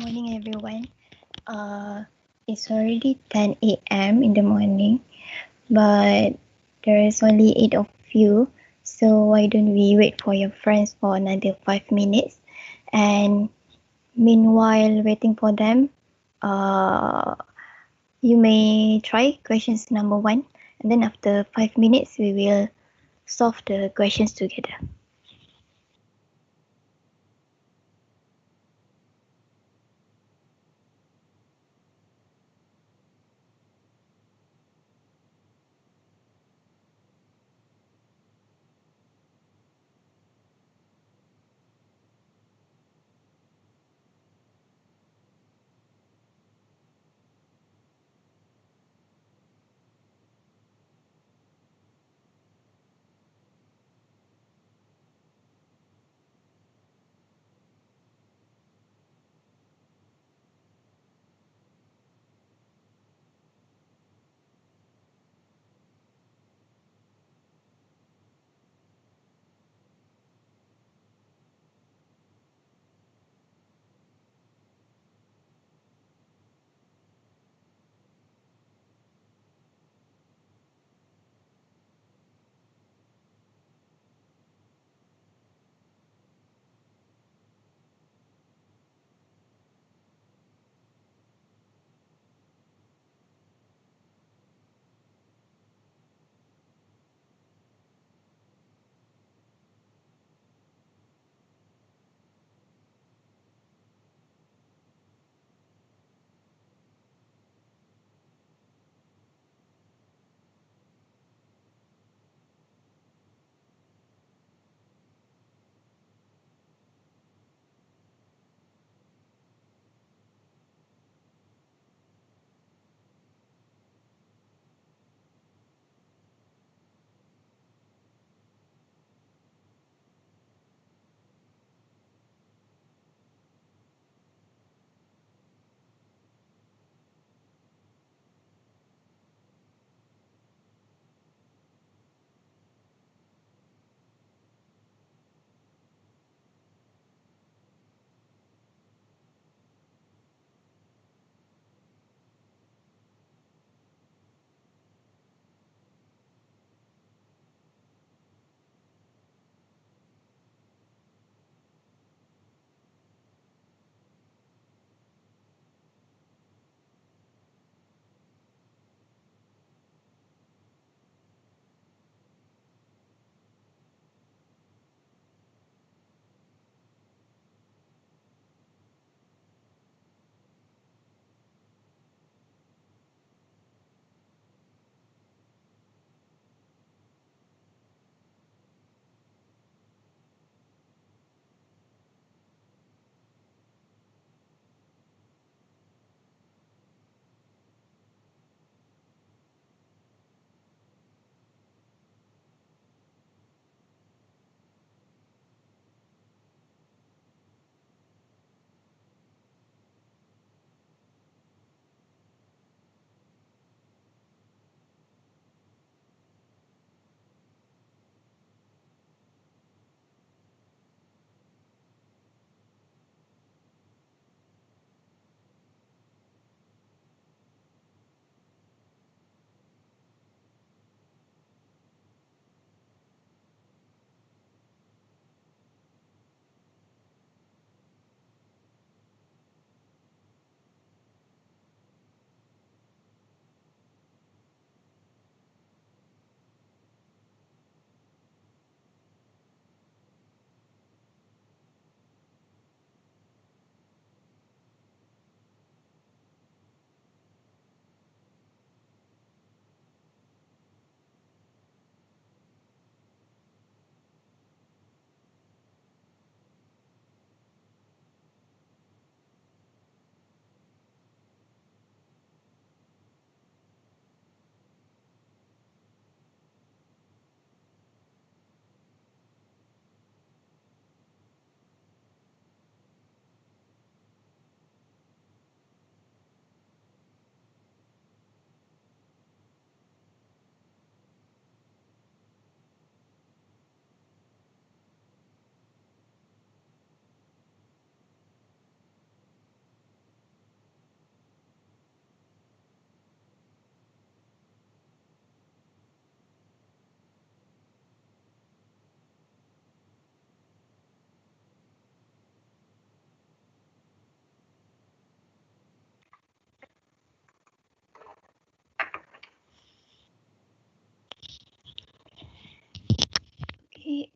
morning, everyone. It's already 10 a.m. in the morning, but there is only 8 of you. So why don't we wait for your friends for another 5 minutes? And meanwhile, waiting for them, you may try questions number 1. And then after 5 minutes, we will solve the questions together.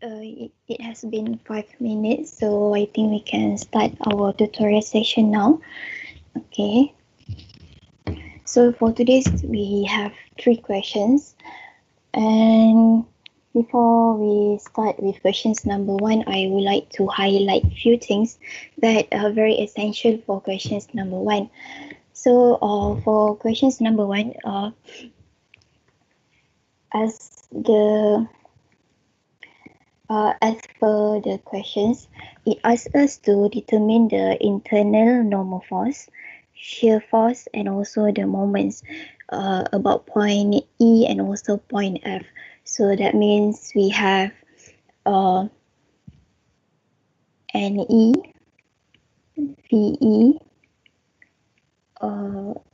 It has been 5 minutes, so I think we can start our tutorial session now. Okay. So for today's, we have 3 questions. And before we start with questions number 1, I would like to highlight a few things that are very essential for questions number 1. So for questions number 1, as the as per the questions, it asks us to determine the internal normal force, shear force, and also the moments about point E and also point F. So that means we have NE, VE,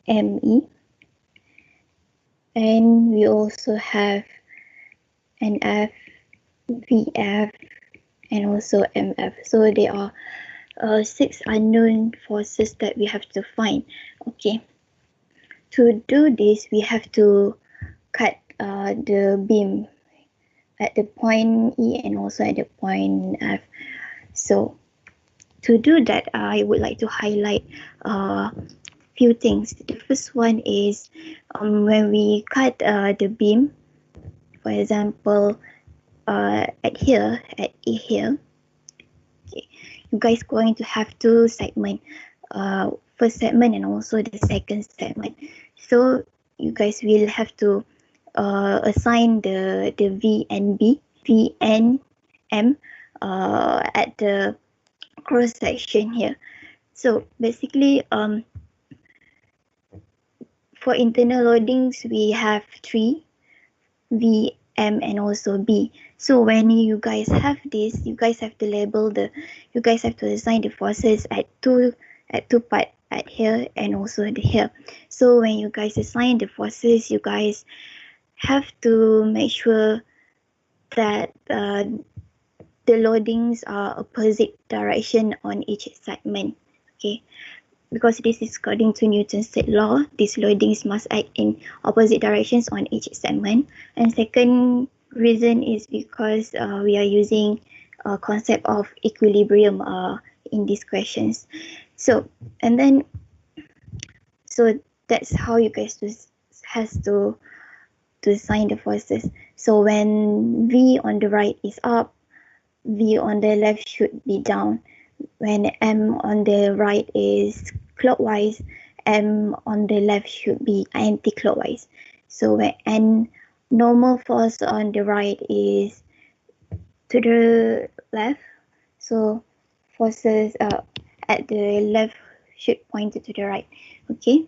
ME, and we also have NF, VF, and also MF. So there are 6 unknown forces that we have to find. Okay. To do this, we have to cut the beam at the point E and also at the point F. So to do that, I would like to highlight few things. The first one is when we cut the beam, for example, at here, at A here, okay, you guys going to have 2 segments, first segment and also the second segment. So you guys will have to assign the V and M at the cross section here. So basically, for internal loadings, we have 3, V, M, and also B. So when you guys have this, you guys have to you guys have to assign the forces at two part, at here and also at here. So when you guys assign the forces, you guys have to make sure that the loadings are opposite direction on each segment. Okay. Because this is according to Newton's third law, these loadings must act in opposite directions on each segment. And second reason is because we are using a concept of equilibrium in these questions. So that's how you guys has to assign the forces. So when V on the right is up, V on the left should be down. When M on the right is clockwise, M on the left should be anti-clockwise. So when normal force on the right is to the left, so forces at the left should point to the right. Okay,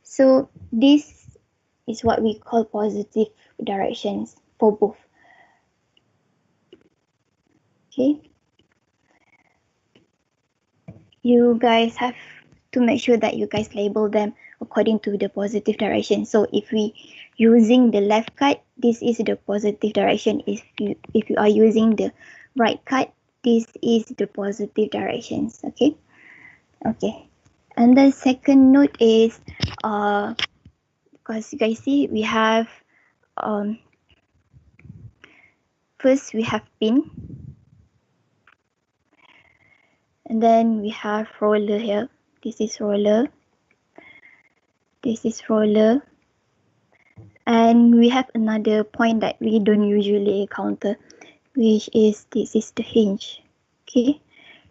so this is what we call positive directions for both. Okay. You guys have to make sure that you guys label them according to the positive direction. So if we using the left cut, this is the positive direction. If you are using the right cut, this is the positive directions. Okay. And the second note is because you guys see we have first we have pin, and then we have roller here. This is roller. This is roller. And we have another point that we don't usually encounter, which is this is the hinge. Okay,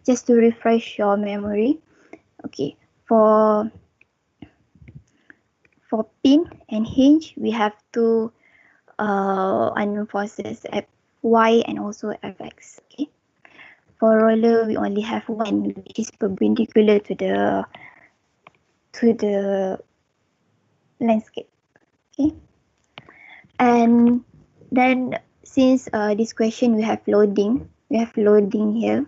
just to refresh your memory. Okay, for pin and hinge, we have 2 unknown forces, Fy and also Fx. Okay, for roller, we only have one, which is perpendicular to the landscape. Okay. And then since this question we have loading here.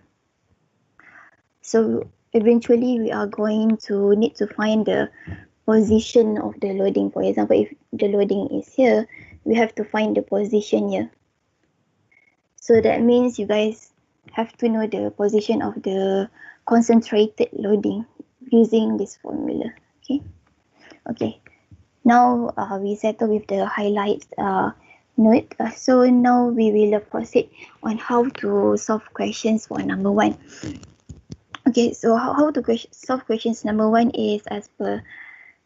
So eventually we are going to need to find the position of the loading. For example, if the loading is here, we have to find the position here. So that means you guys have to know the position of the concentrated loading using this formula. Okay. Now we settle with the highlights note. So now we will proceed on how to solve questions for number 1. Okay, so how to solve questions number 1 is as per,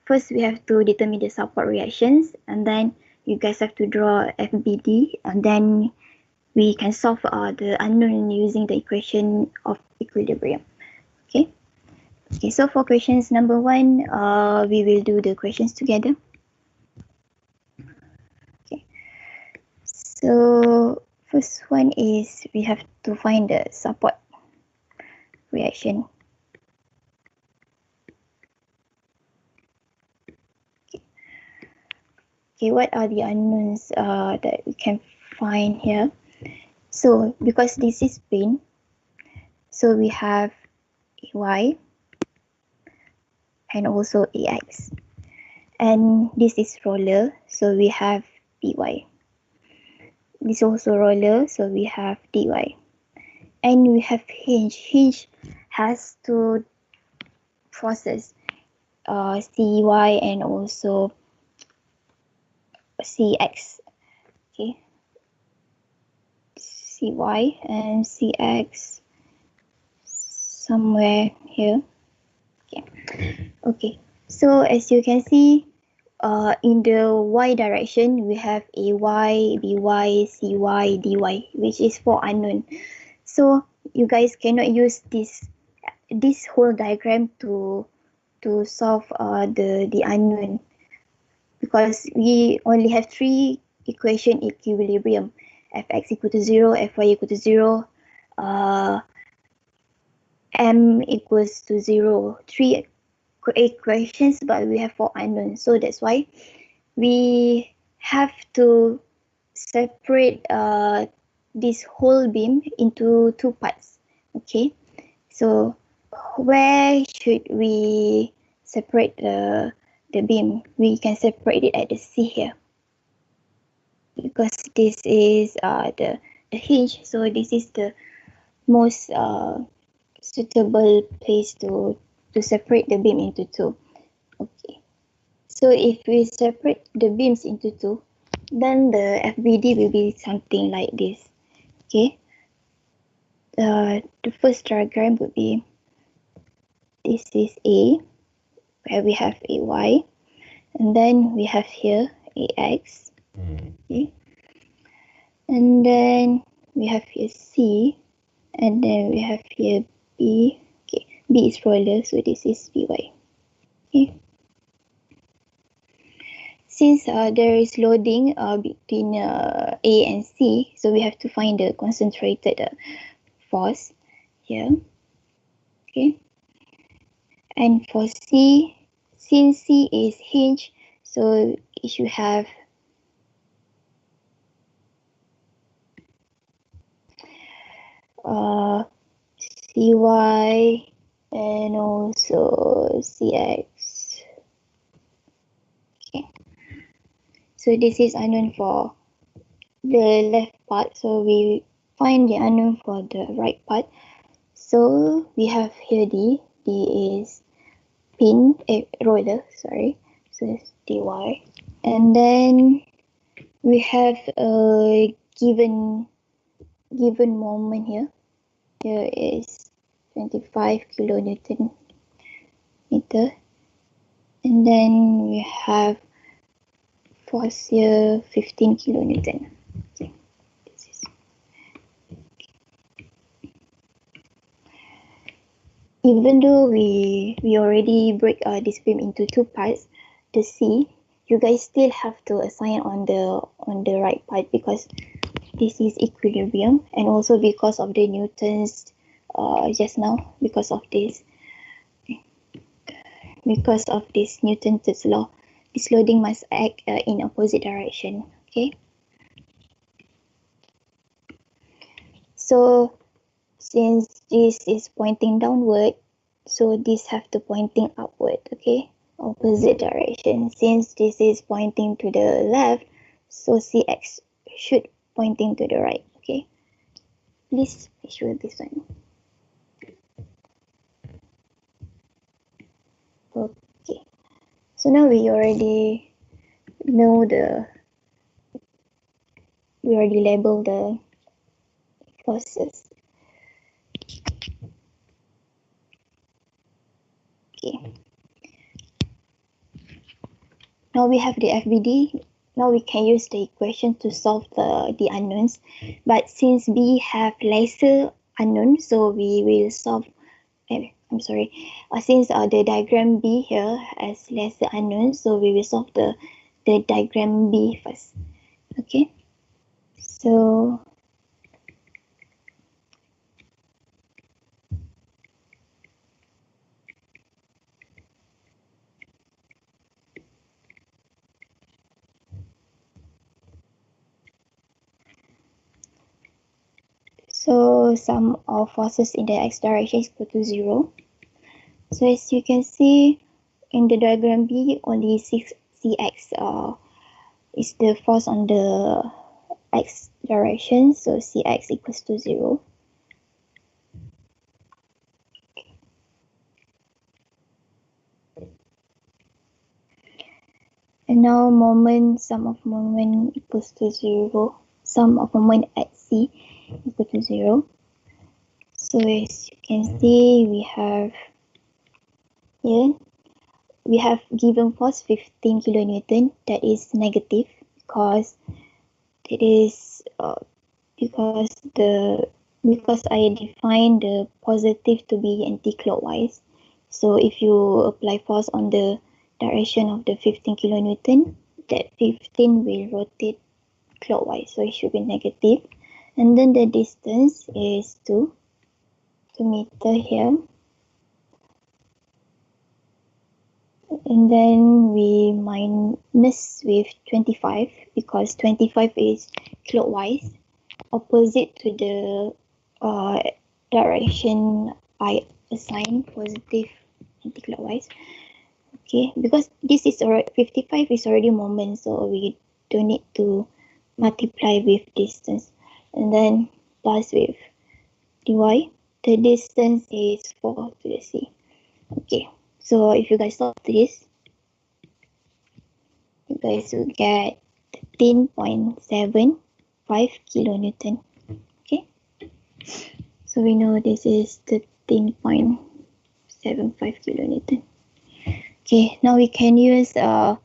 first we have to determine the support reactions, and then you guys have to draw FBD, and then we can solve the unknown using the equation of equilibrium. Okay. Okay, so for questions number 1, we will do the questions together. Okay. So first one is we have to find the support reaction. Okay, what are the unknowns that we can find here? So because this is spin, so we have y and also ax, and this is roller, so we have by. This is also roller, so we have dy, and we have hinge. Hinge has to process cy and also cx. Okay, cy and cx somewhere here. Okay, so as you can see, in the y direction we have ay, by, cy, dy, which is for unknown. So you guys cannot use this whole diagram to solve the unknown, because we only have 3 equation equilibrium: fx equal to 0, fy equal to 0, m equals to 0. 3 equations, but we have 4 unknowns. So that's why we have to separate this whole beam into 2 parts. Okay, so where should we separate the beam? We can separate it at the C here, because this is the hinge, so this is the most suitable place to separate the beam into 2. Okay, so if we separate the beams into 2, then the FBD will be something like this. Okay, the first diagram would be, this is A, where we have AY, and then we have here AX. Okay, and then we have here C, and then we have here B. Okay, B is roller, so this is BY. Okay, since there is loading between A and C, so we have to find the concentrated force here. Okay, and for C, since C is hinge, so it should have CY and also CX. Okay, so this is unknown for the left part, so we find the unknown for the right part. So we have here D is pin, roller, sorry, so it's dy, and then we have a given moment here. Here is 25 kilonewton meter, and then we have force here 15 kilonewton. Okay, this is. Even though we already break this beam into 2 parts, the C, you guys still have to assign on the right part, because this is equilibrium, and also because of the Newton's just now, because of this Newton's law, this loading must act in opposite direction. Okay, so since this is pointing downward, so this have to pointing upward. Okay, opposite direction. Since this is pointing to the left, so CX should pointing to the right. Okay, please make sure this one. Okay, so now we already know the we already labeled the forces. Okay. Now we have the FBD. Now we can use the equation to solve the unknowns. But since we have lesser unknown, so we will solve. I'm sorry. Since the diagram B here has lesser unknown, so we will solve the diagram B first. Okay. So sum of forces in the x direction is equal to 0. So as you can see in the diagram B, only 6 Cx is the force on the x direction, so Cx equals to 0. And now sum of moment equals to 0. Sum of moment at C equal to 0. So as you can see, we have here, we have given force 15 kilonewton. That is negative because it is because I define the positive to be anti-clockwise. So if you apply force on the direction of the 15 kilonewton, that 15 will rotate clockwise, so it should be negative. And then the distance is 2 meter here. And then we minus with 25 because 25 is clockwise, opposite to the direction I assign, positive anti-clockwise. Okay, because this is already 55 is already moment, so we don't need to multiply with distance. And then plus with dy, the distance is 4 to the c. Okay, so if you guys solve this, you guys will get 13.75 kilonewton. Okay, so we know this is 13.75 kilonewton. Okay, now we can use Fy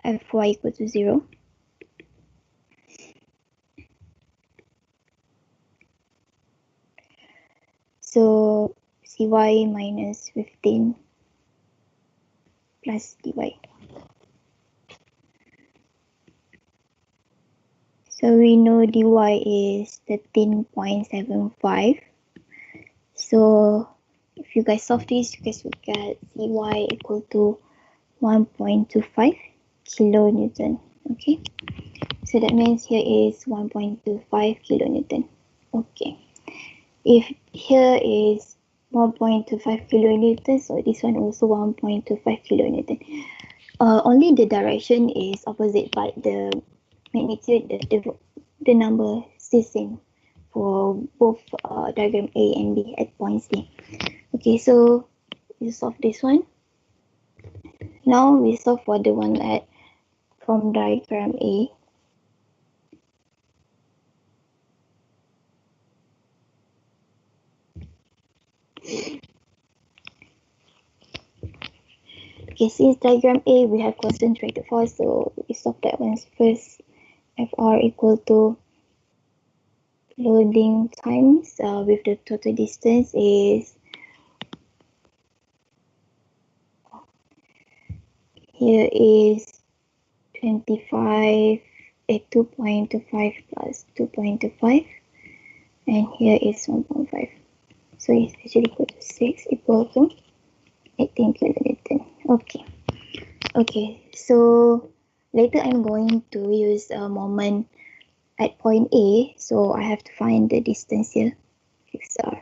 equal to 0. So Cy minus 15 plus dy. So we know dy is 13.75. So if you guys solve this, you guys will get Cy equal to 1.25 kilonewton. Okay, so that means here is 1.25 kilonewton. Okay, if here is 1.25 kilonewton, so this one also 1.25 kilonewton. Only the direction is opposite, but the magnitude, the number is the same for both diagram A and B at point C. Okay, so we solve this one. Now we solve for the one at from diagram A. Okay, since diagram A we have concentrated force, so we solve that one first. Fr equal to loading times with the total distance is here is 25 at 2.25 plus 2.25, and here is 1.5. So it's actually equal to 6 equal to 18 kilonewton. Okay, so later I'm going to use a moment at point A, so I have to find the distance here, xr.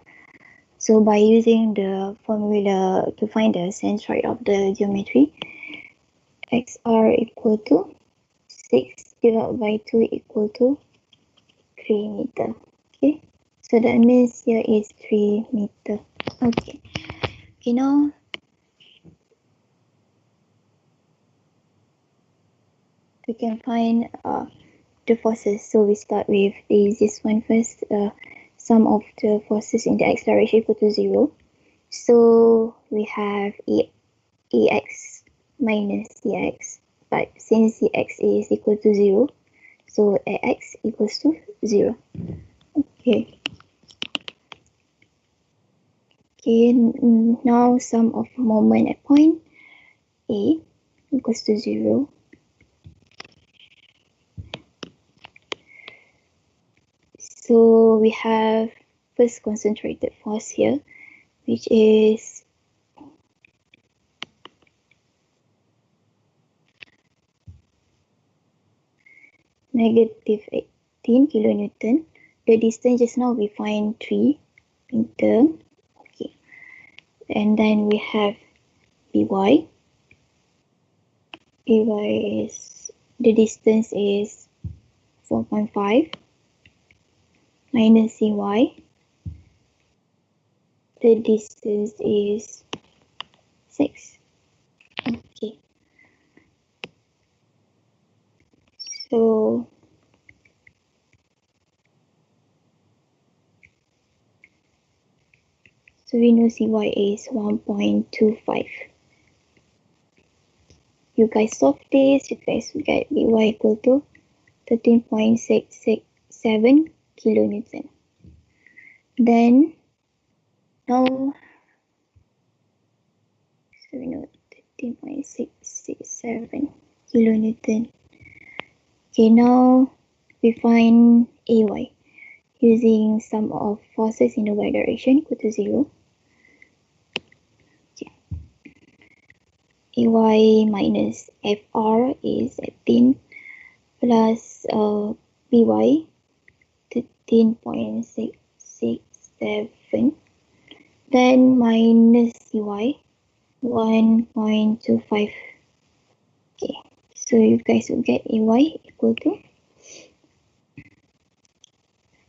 So by using the formula to find the centroid of the geometry, xr equal to 6 divided by 2 equal to 3 meter. Okay, so that means here is 3 meter. Okay, now we can find the forces. So we start with the easiest one first. Sum of the forces in the x direction equal to 0. So we have Ex minus Cx, but since Cx is equal to 0, so Ax equals to 0. Okay. Okay, now sum of moment at point A equals to 0. So we have first concentrated force here, which is negative 18 kilonewton. The distance just now we find 3 meter. Okay. And then we have By. By is, the distance is 4.5 minus Cy. The distance is 6. Okay. So we know Cy is 1.25. You guys solve this, you guys get By equal to 13.667 kilonewton. Then now, so we know 13.667 kilonewton. Okay, now we find Ay using sum of forces in the y direction equal to 0. Okay. Ay minus Fr is 18 plus By 13.667, then minus Cy 1.25. Okay, so you guys will get Ay equal to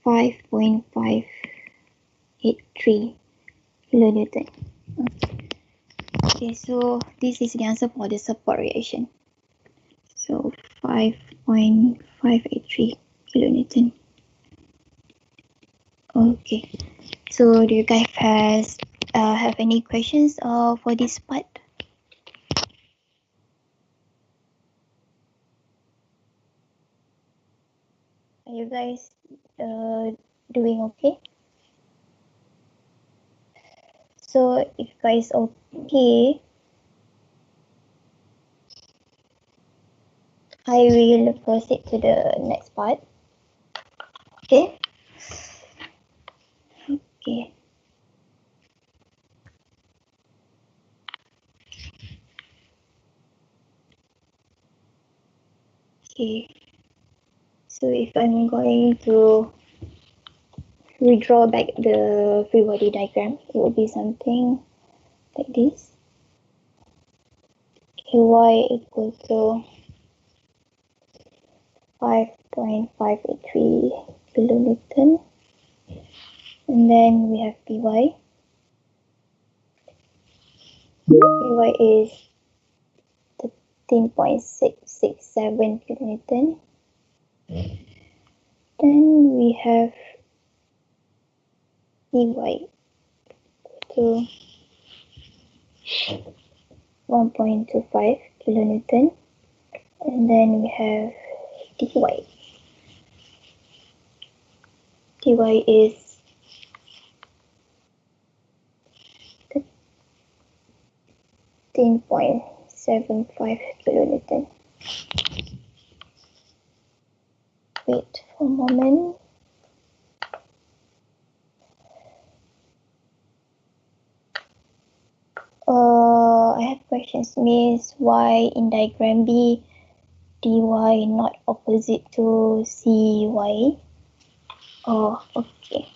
5.583 kilonewton. Okay, so this is the answer for the support reaction. So 5.583 kilonewton. Okay, so do you guys have any questions for this part? Are you guys doing okay? So if guys okay, I will proceed to the next part. Okay. Okay. Okay. So if I'm going to redraw back the free body diagram, it will be something like this. Ay equal to 5.583 kilonewton. And then we have Py. Py is 13.667 kilonewton. Then we have Dy to 1.25 kilonewton. And then we have Dy. Dy is 13.75 kilonewton. Wait for a moment. I have questions. Means why in diagram B, dy not opposite to cy? Oh, okay.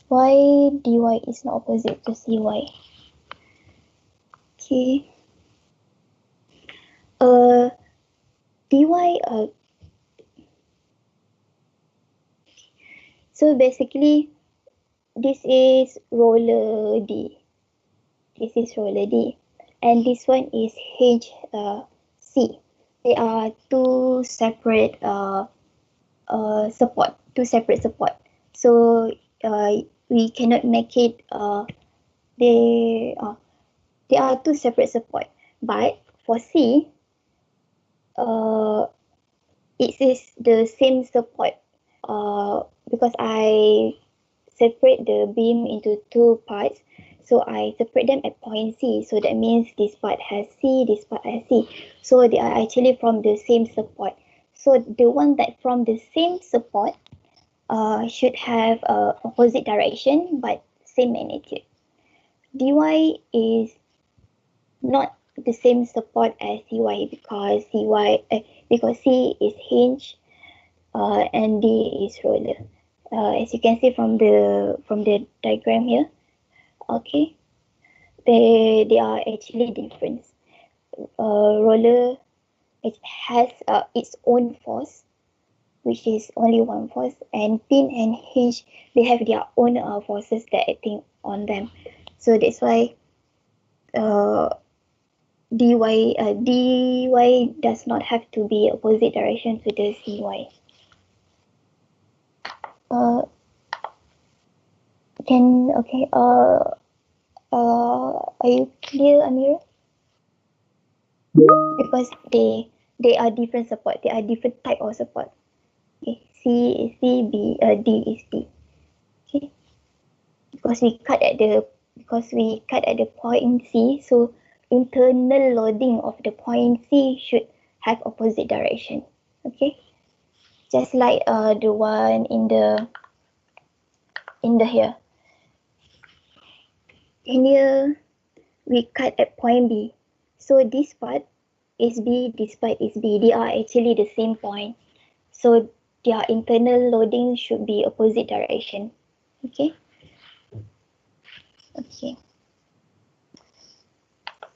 Why dy is not opposite to cy? Okay. Dy. So basically, this is roller D. This is roller D, and this one is H C. They are two separate support, two separate support. So we cannot make it. They they are two separate support. But for C, it is the same support. Because I separate the beam into two parts. So I separate them at point C. So that means this part has C, this part has C. So they are actually from the same support. So the one that from the same support should have opposite direction but same magnitude. dy is not the same support as cy because C is hinge and D is roller. As you can see from the diagram here, okay, they are actually different. Roller, it has its own force, which is only one force, and pin and hinge, they have their own forces that acting on them. So that's why dy does not have to be opposite direction to the cy. Uh, okay. Are you clear, Amira? Because they are different support. They are different type of support. Okay, C is C, D is D. Okay, because we cut at the point C, so internal loading of the point C should have opposite direction. Okay, just like the one in the here. In here we cut at point B, so this part is B, this part is B. They are actually the same point. So their internal loading should be opposite direction. Okay. Okay.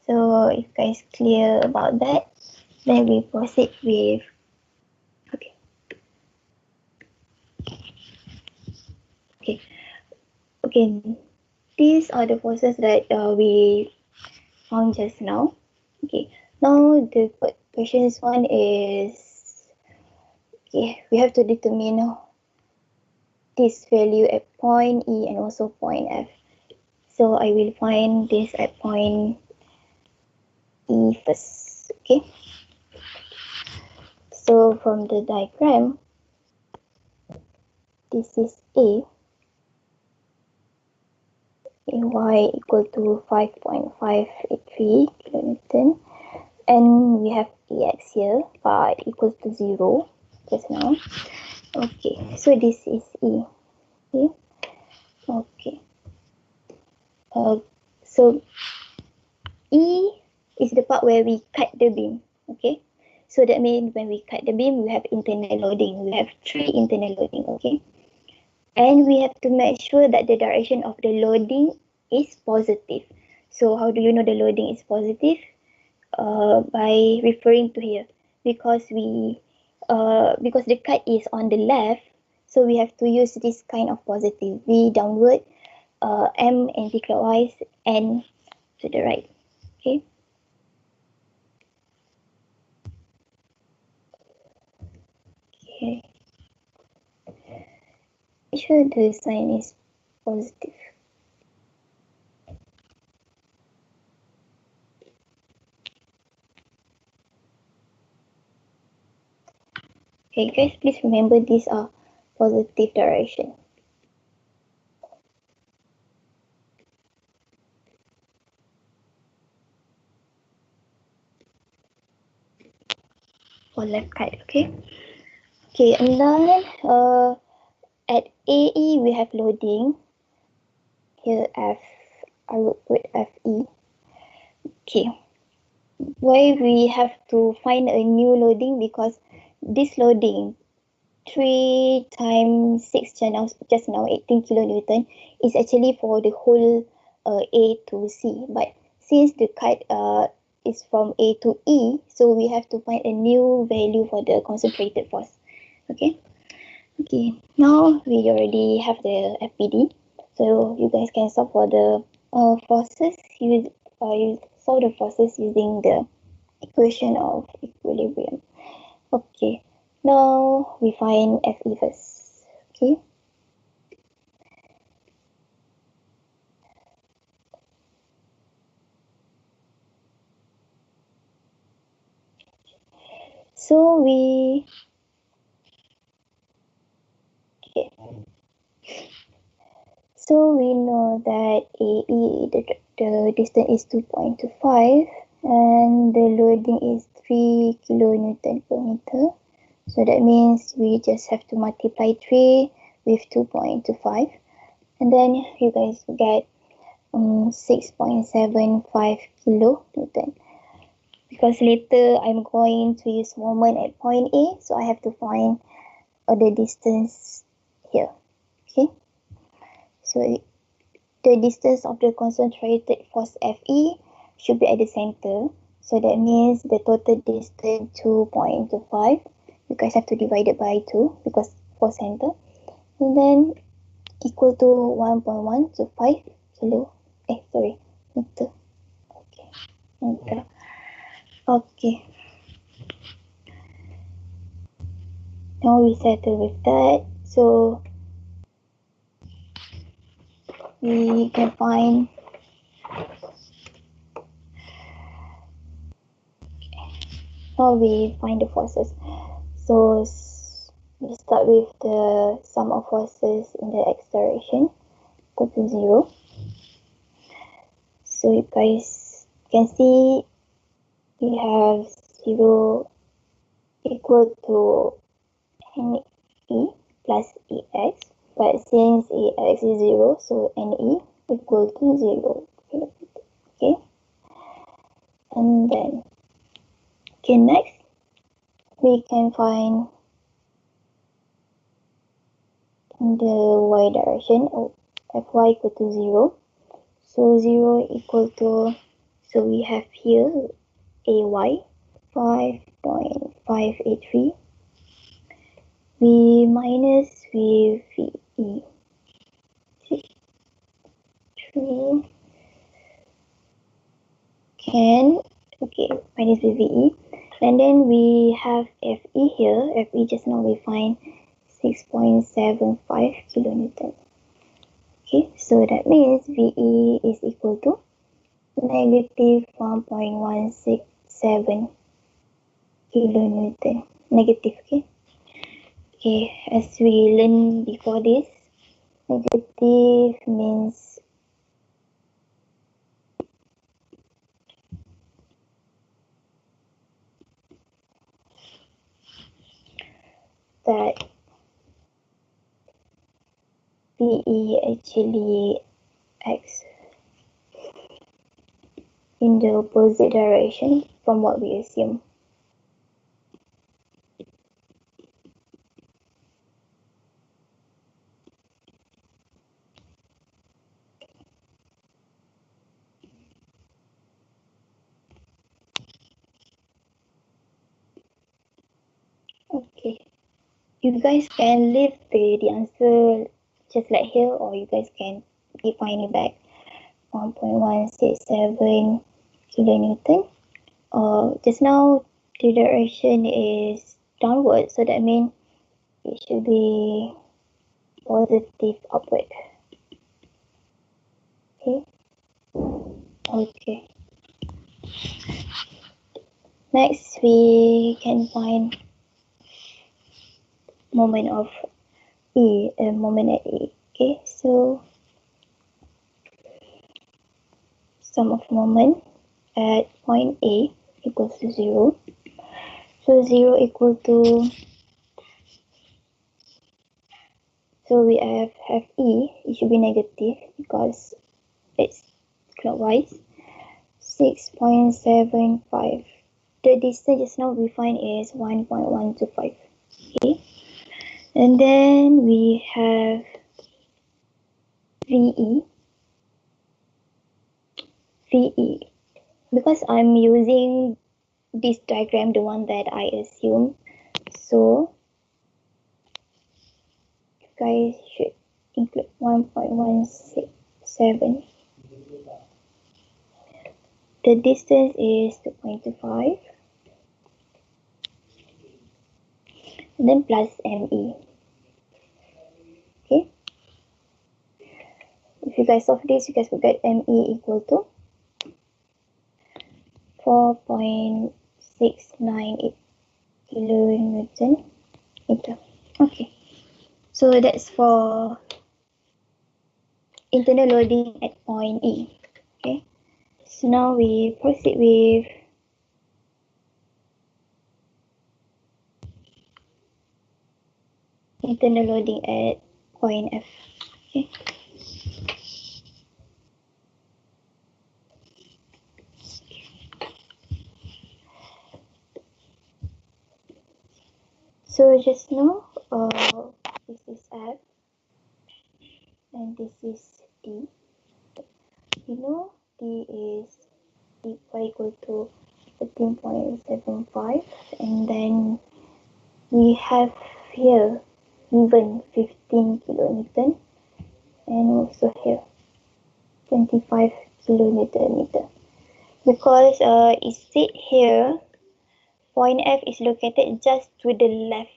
So if guys clear about that, then we proceed with okay. Okay. Okay. These are the forces that we found just now. Okay. Now the questions one is okay. We have to determine this value at point E and also point F. So I will find this at point E first. Okay. So from the diagram, this is A, y equal to 5.583 kilonewton, and we have Ax here, but equals to 0 just now. Okay, so this is E. Okay, okay. So E is the part where we cut the beam. Okay, so that means when we cut the beam, we have internal loading. We have 3 internal loading. Okay, and we have to make sure that the direction of the loading is positive. So how do you know the loading is positive? By referring to here, because because the cut is on the left, so we have to use this kind of positive V downward, M anti-clockwise, and to the right. Okay. Okay. Make sure the sign is positive. Okay, guys, please remember these are positive direction. For left cut, okay? Okay, and then at AE we have loading. Here F, I will put FE. Okay, why we have to find a new loading? Because this loading 3 times 6 just now 18 kilonewton is actually for the whole A to C, but since the cut is from A to E, so we have to find a new value for the concentrated force. Okay, now we already have the FPD, so you guys can solve for the forces. You solve the forces using the equation of equilibrium. Okay, now we find Fe first. Okay. So we okay. So we know that AE, the distance is 2.25 and the loading is 3 kilonewton per meter. So that means we just have to multiply 3 with 2.25 and then you guys get 6.75 kilonewton. Because later I'm going to use moment at point A, so I have to find the distance here. Okay, so the distance of the concentrated force Fe should be at the center. So that means the total distance 2.25. You guys have to divide it by 2 because for center. And then equal to 1.125 meter. Okay, meter. Okay, now we settle with that. So we can find the forces. So we start with the sum of forces in the x direction equal to 0. So you guys can see we have 0 equal to NE plus EX, but since EX is 0, so NE equal to 0. Okay, and then next we can find the y direction of Fy equal to 0. So 0 equal to, so we have here AY 5.583. V minus VE. True. Okay, minus VE. And then we have Fe here. Fe just now we find 6.75 kilonewton. Okay, so that means VE is equal to negative 1.167 kilonewton. Negative, okay? Okay, as we learned before this, negative means that PE actually acts in the opposite direction from what we assume. Okay, you guys can leave the answer just like here, or you guys can define it back 1.167 kilonewton. Just now the direction is downward, so that means it should be positive upward. Okay. Next, we can find moment of moment at E. Okay, so sum of moment at point A equals to 0. So 0 equal to, so we have E, it should be negative because it's clockwise. 6.75. The distance just now we find is 1.125. Okay, and then we have VE. Because I'm using this diagram, the one that I assume, so you guys should include 1.167. The distance is 2.25 and then plus ME. Okay. If you guys solve this, you guys will get ME equal to 4.698 kilonewton meter. Okay. So that's for internal loading at point E. Okay. So now we proceed with internal loading at point F. Okay. So just now, this is F and this is D. You know D is equal to 13.75, and then we have here given 15 kilonewton and also here 25 kilonewton meter. Because it said here point F is located just to the left,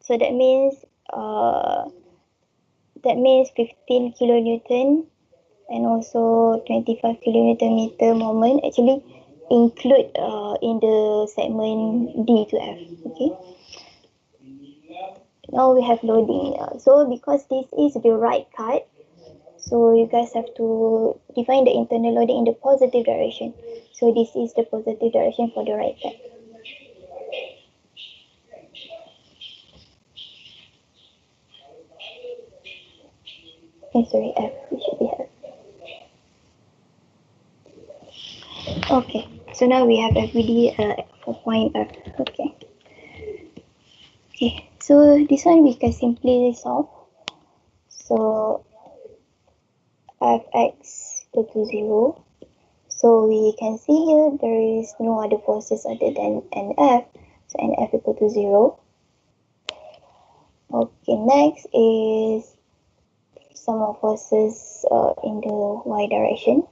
so that means 15 kilonewton and also 25 kilonewton meter moment actually include in the segment D to F. Okay. Now we have loading. So because this is the right cut, so you guys have to define the internal loading in the positive direction. So this is the positive direction for the right cut. Sorry, F. It should be F. Okay. So now we have FBD for point F. Okay. Okay. So this one we can simply solve. So Fx equal to 0. So we can see here there is no other forces other than NF. So NF equal to 0. Okay, next is sum of forces in the y direction.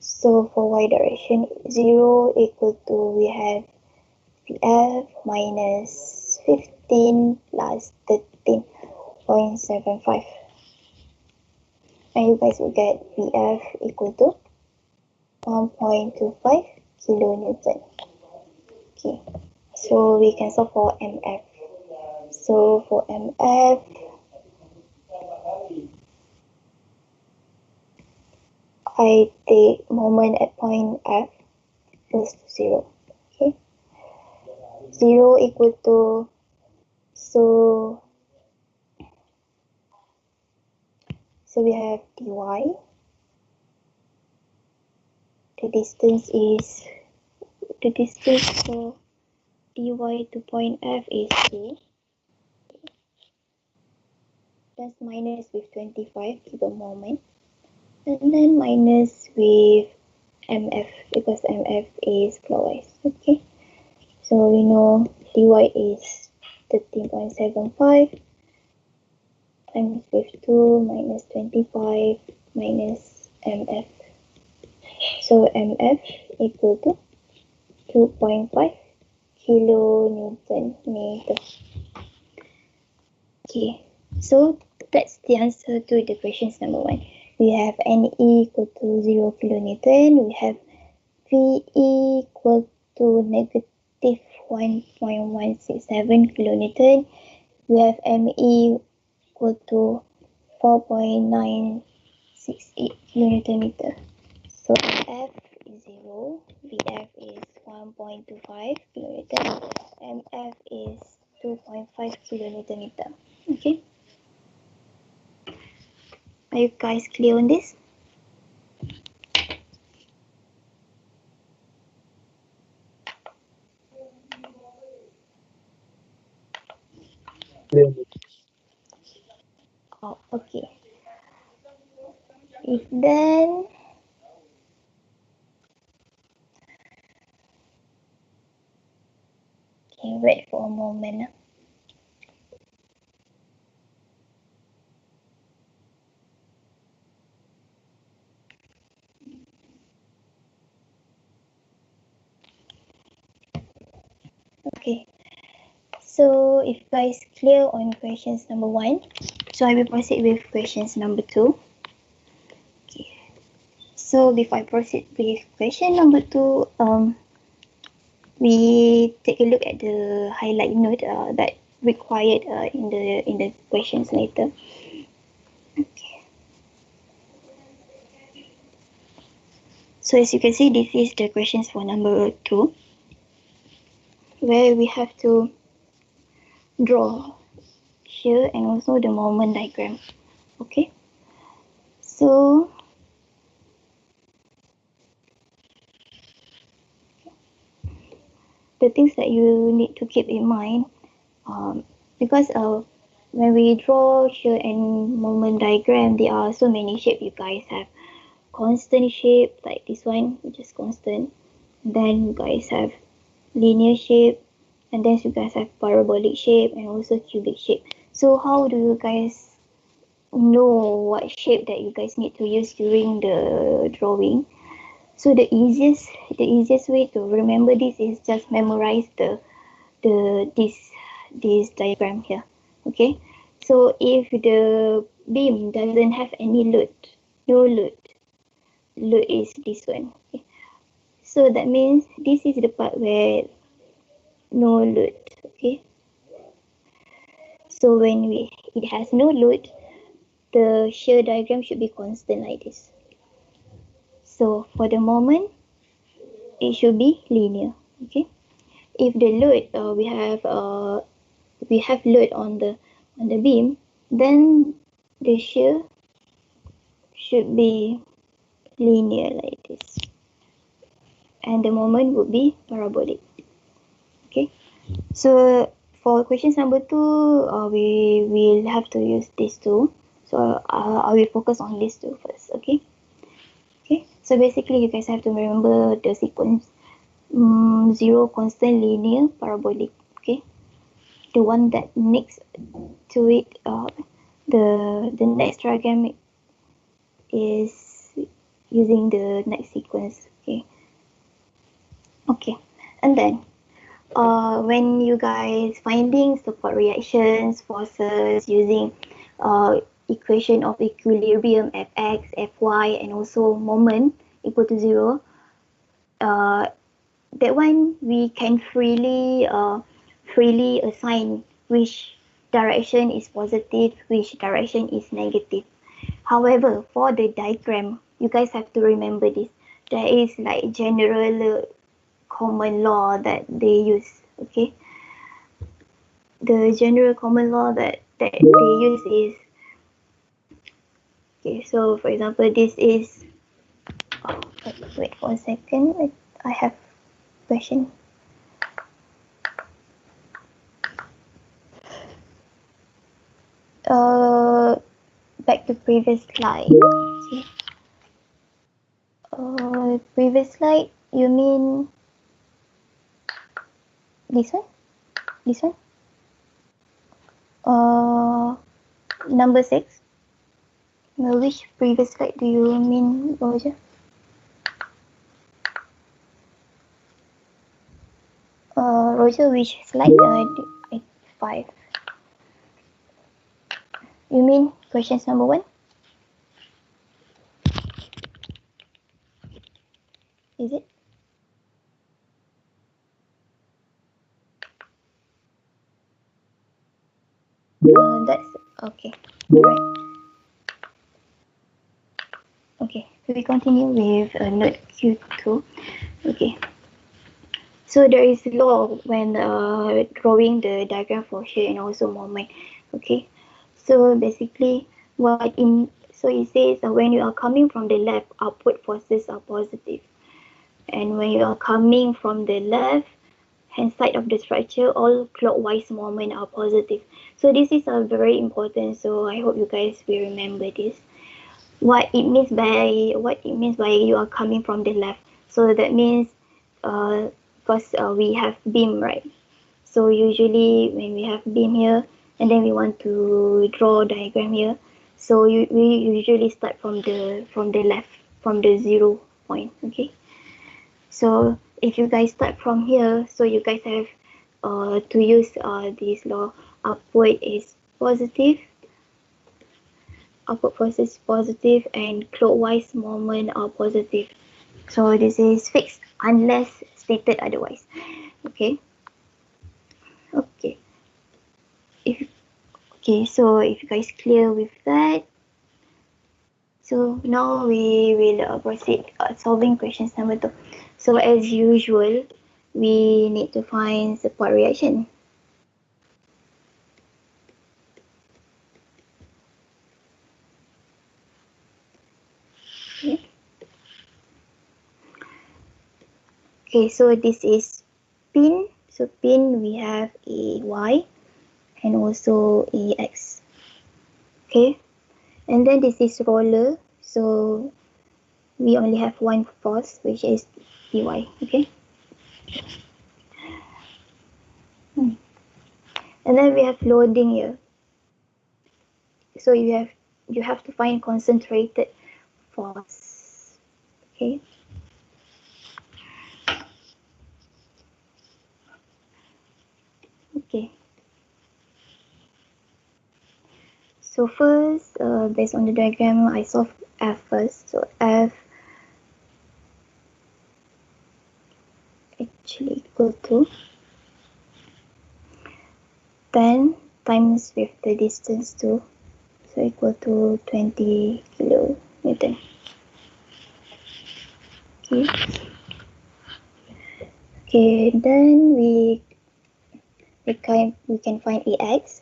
So for y direction, 0 equal to, we have Vf minus 15 plus 13.75. And you guys will get Vf equal to 1.25 kilonewton. Okay, so we can solve for Mf. So for Mf, I take moment at point F equals to 0. Okay, 0 equal to, so we have dy. The distance for dy to point F is 2, plus minus with 25 kilomoment, and then minus with Mf because Mf is clockwise. Okay, so we know dy is 13.75 times with 2 minus 25 minus Mf. So Mf equal to 2.5 kilonewton meter. Okay, so that's the answer to the questions number 1. We have NE equal to 0 kilonewton. We have VE equal to negative 1.167 kilonewton. We have ME equal to 4.968 kilonewton meter. So F is 0, VF is 1.25 kilonewton, MF is 2.5 kilonewton meter. Okay. Are you guys clear on this? Clear. Oh, okay. If then, okay, wait for a moment. Okay. So if you guys clear on questions number 1, so I will proceed with questions number 2. Okay. So before I proceed with question number 2, we take a look at the highlight note that required in the questions later. Okay. So as you can see, this is the questions for number 2, where we have to draw here and also the moment diagram. Okay. So the things that you need to keep in mind, because when we draw here and moment diagram, there are so many shapes. You guys have constant shape like this one, which is constant. Then you guys have linear shape, and then you guys have parabolic shape and also cubic shape. So how do you guys know what shape that you guys need to use during the drawing? So the easiest way to remember this is just memorize this diagram here. Okay, so if the beam doesn't have any load, no load is this one. Okay. So that means this is the part where no load. Okay, so when it has no load, the shear diagram should be constant like this. So for the moment, it should be linear. Okay, if the load we have load on the beam, then the shear should be linear like this, and the moment would be parabolic. Okay, so for questions number 2, we will have to use these two. So I will focus on these two first. Okay. Okay. So basically, you guys have to remember the sequence: 0, constant, linear, parabolic. Okay. The one that next to it, the next diagram is using the next sequence. Okay. Okay. And then when you guys finding support reactions, forces using equation of equilibrium Fx, Fy, and also moment equal to 0, that one we can freely assign which direction is positive, which direction is negative. However, for the diagram, you guys have to remember this. There is like general common law that they use. Okay, the general common law that they use is, okay, so for example, this is, oh, wait for a second, I have question. Back to previous slide. See? Previous slide, you mean this one? This one? Number 6. Which previous slide do you mean, Roger? Roger, which slide? 5. You mean questions number 1? Is it? That's okay. Right. Okay, so we continue with note Q2. Okay. So there is law when drawing the diagram for shear and also moment. Okay. So basically, so it says when you are coming from the left, upward forces are positive, and when you are coming from the left hand side of the structure, all clockwise moment are positive. So this is very important. So I hope you guys will remember this. What it means by you are coming from the left. So that means because we have beam, right? So usually when we have beam here and then we want to draw a diagram here, so we usually start from the left, from the 0 point. Okay, so if you guys start from here, so you guys have to use this law, upward force is positive, and clockwise moment are positive. So this is fixed unless stated otherwise. Okay. Okay. So if you guys clear with that, so now we will proceed solving questions number 2. So as usual, we need to find support reaction. Okay, so this is pin. So pin we have a y and also a x. Okay, and then this is roller. So we only have one force, which is dy. Okay. And then we have loading here. So you have to find concentrated force. Okay. Okay. So first, based on the diagram, I solve F first. So F actually equal to 10 times with the distance 2. So equal to 20 kilonewton. Okay. Okay, then we can find Ax.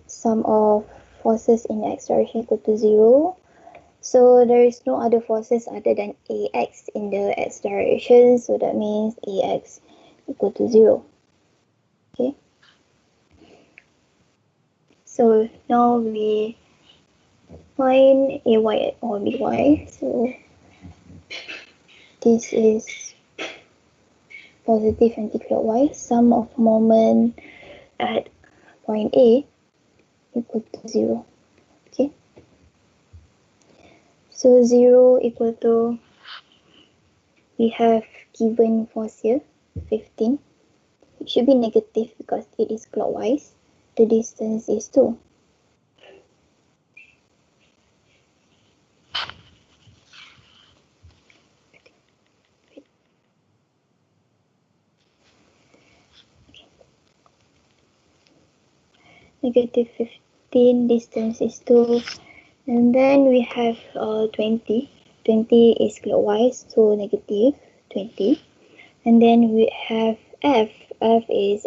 Sum of forces in x direction equal to 0. So there is no other forces other than Ax in the x direction. So that means Ax equal to 0. Okay. So now we find Ay or By. So this is positive anti-clockwise. Sum of moment at point A equal to 0. Okay. So 0 equal to, we have given force here, 15. It should be negative because it is clockwise. The distance is 2. Negative 15, distance is 2. And then we have 20. 20 is clockwise, so negative 20. And then we have F. F is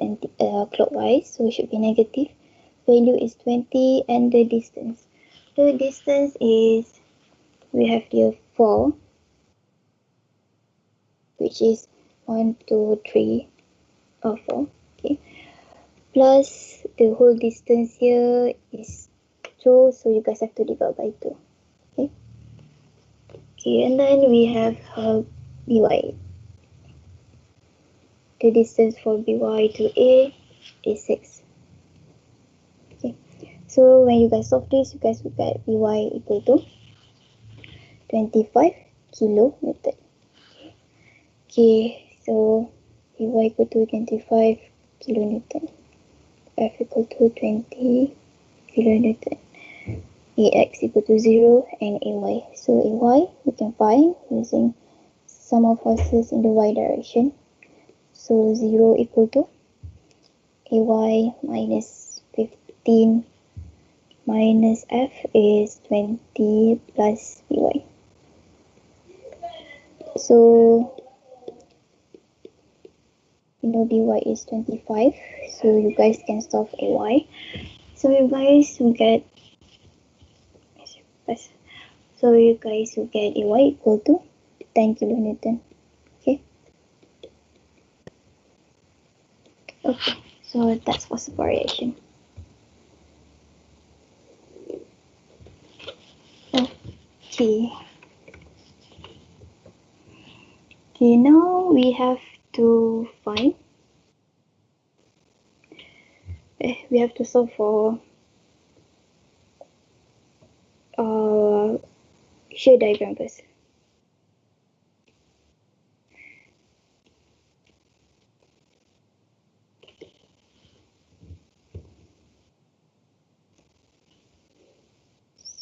clockwise, so it should be negative. Value is 20, and the distance. The distance is, we have here 4, which is 1, 2, 3, or 4. Okay. Plus the whole distance here is 2, so you guys have to divide by 2. Okay. Okay, and then we have by. The distance for by to A is 6. Okay. So when you guys solve this, you guys will get by equal to 25 kilonewton. Okay, so by equal to 25 kilonewton. F equal to 20 kilonewton. Ax equal to 0 and Ay. So Ay we can find using sum of forces in the y direction. So 0 equal to Ay minus 15 minus F is 20 plus By. So you know By is 25. So you guys can solve Ay. So you guys will get Ay equal to 10 kilonewton. Okay. Okay. So that's for separation. Okay. Okay, now we have to find. We have to solve for shear diagram first.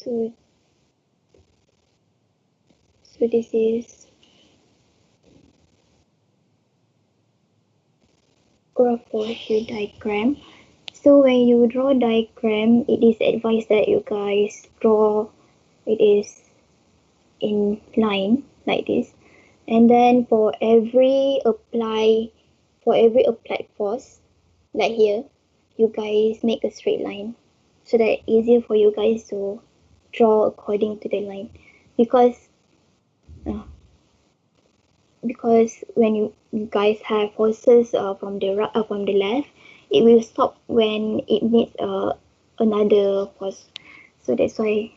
So this is graph for your diagram. So when you draw diagram, it is advised that you guys draw it is in line like this. And then for every applied force, like here, you guys make a straight line so that it's easier for you guys to draw according to the line. Because when you guys have forces from the left, it will stop when it meets another force. So that's why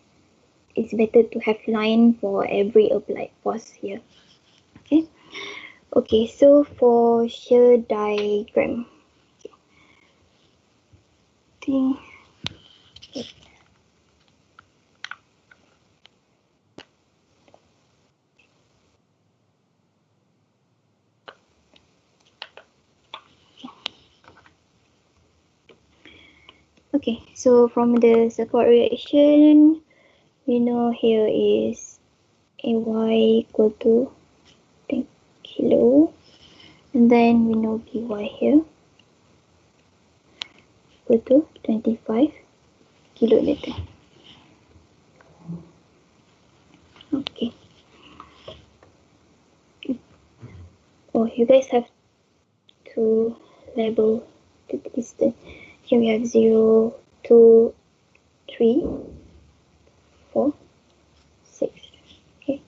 it's better to have line for every applied force here. Okay, so for shear diagram, okay, so from the support reaction, we know here is AY equal to 10 kilo, and then we know BY here equal to 25 kilonewton. Okay. Oh, you guys have to label the distance. Here we have 0, 2, 3, 4, 6. Okay.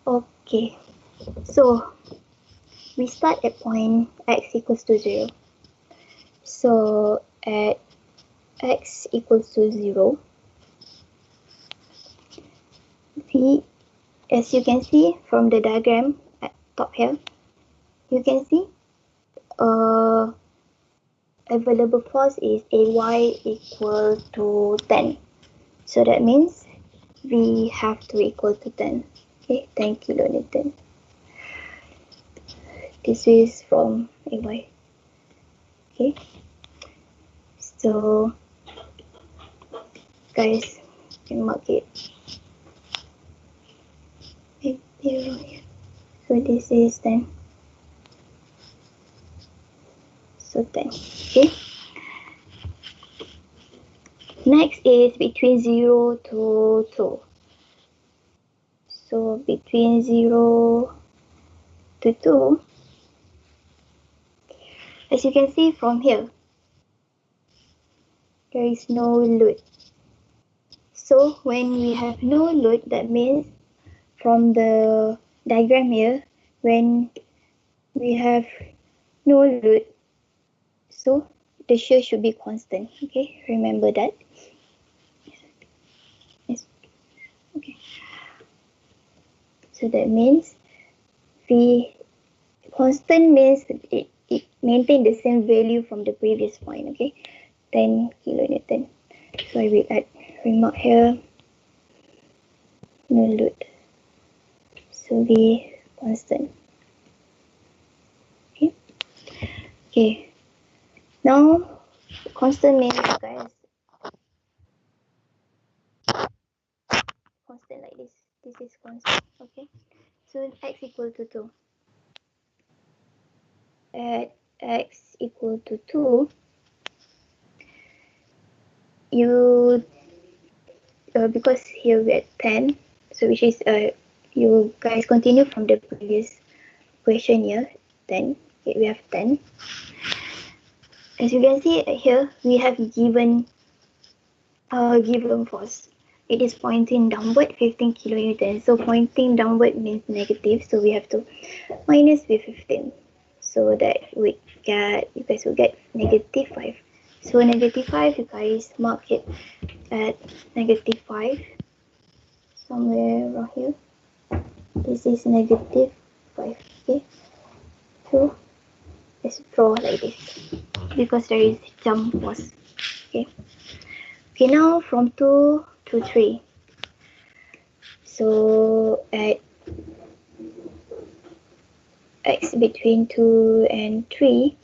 Okay. So we start at point x equals to 0. So at x equals to 0, as you can see from the diagram at top here, you can see available force is AY equal to 10. So that means we have to equal to 10. Okay, 10 kilonewton. This is from AY. Okay, so guys can mark it. So this is 10. So 10. Okay. Next is between 0 to 2. So between 0 to 2, as you can see from here, there is no load. So when we have no load, that means from the diagram here, when we have no load, so the shear should be constant. Okay, remember that. Yes. Okay. So that means constant means it maintain the same value from the previous point. Okay, 10 kilonewton. So I will add remark here, no load. So be constant. Okay. Okay. Now constant means guys constant like this. This is constant. Okay. So x equal to 2. At x equal to 2, you because here we at 10, so which is you guys continue from the previous question here. 10. Okay, we have 10. As you can see here, we have given force. It is pointing downward 15 kilonewton. So pointing downward means negative. So we have to minus with 15. So that you guys will get negative 5. So negative 5, you guys mark it at negative 5. Somewhere around here. This is negative 5. Okay. So let's draw like this. Because there is jump force. Okay. Okay, now from 2 to 3. So at x between 2 and 3,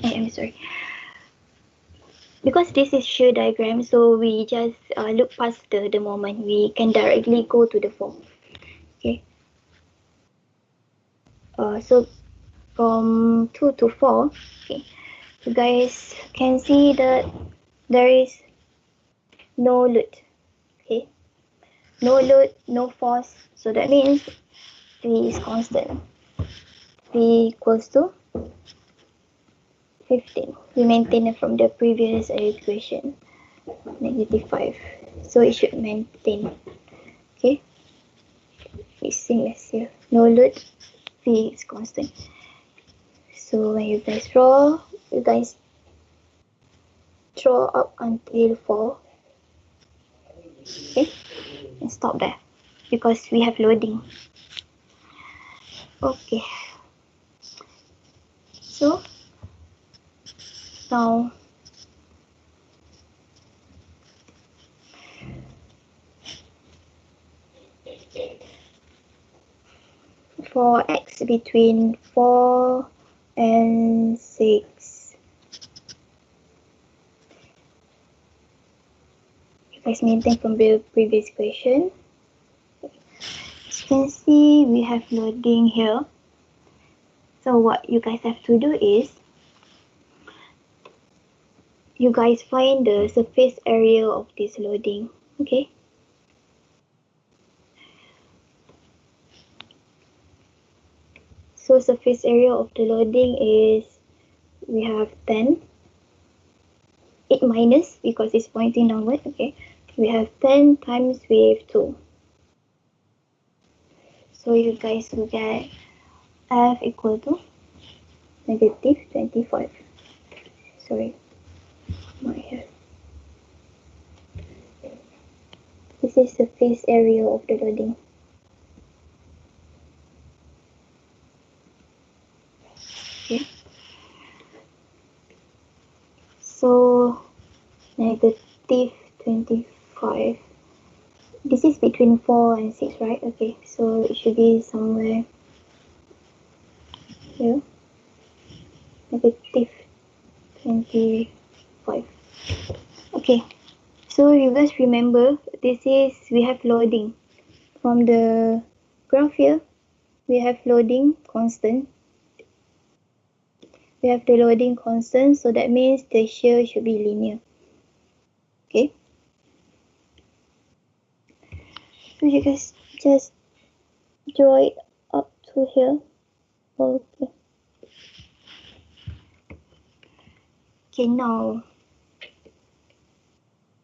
I'm sorry, because this is shear diagram, so we just look past the moment. We can directly go to the form. Okay. So from 2 to 4, okay, you guys can see that there is no load. Okay, no load, no force. So that means V is constant. V equals to 15. We maintain it from the previous equation, -5. So it should maintain. Okay, it's same as here. No load, V is constant. So when you guys draw, you guys draw up until 4. Okay, and stop there because we have loading. Okay, so now for x between 4 and 6, you guys maintain from the previous equation. As you can see, we have loading here. So what you guys have to do is, you guys find the surface area of this loading. Okay, so surface area of the loading is, we have 10, 8 minus because it's pointing downward. Okay, we have 10 times with 2. So you guys will get F equal to -25. Sorry, my hair. This is the surface area of the loading. Okay. So -25. This is between 4 and 6, right? Okay, so it should be somewhere here. -25. Okay, so you guys remember, this is, we have loading. From the graph here, we have loading constant. We have the loading constant, so that means the shear should be linear. Okay, so you guys just draw it up to here. Okay. Okay, now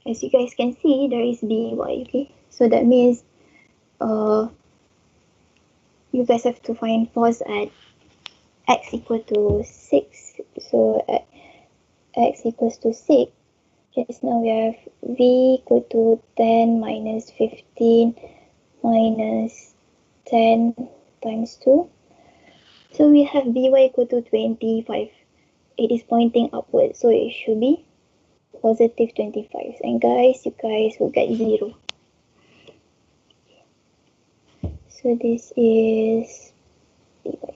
as you guys can see, there is by. Okay, so that means you guys have to find force at x equal to 6. So at x equals to 6, just now we have v equal to 10 minus 15 minus 10 times 2. So we have By equal to 25. It is pointing upward, so it should be positive 25. And guys, you guys will get 0. So this is By.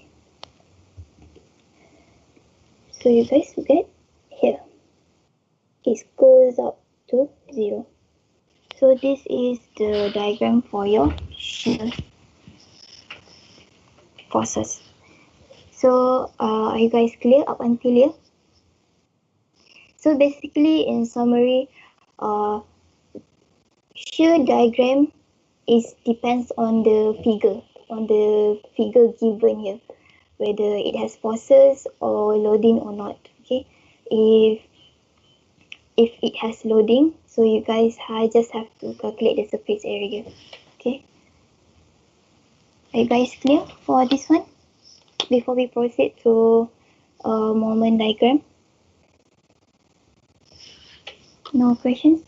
So you guys will get here. It goes up to 0. So this is the diagram for your shear forces. So are you guys clear up until here? So basically, in summary, shear diagram depends on the figure given here, whether it has forces or loading or not. Okay, if it has loading, so you guys just have to calculate the surface area. Okay, are you guys clear for this one before we proceed to moment diagram? No questions?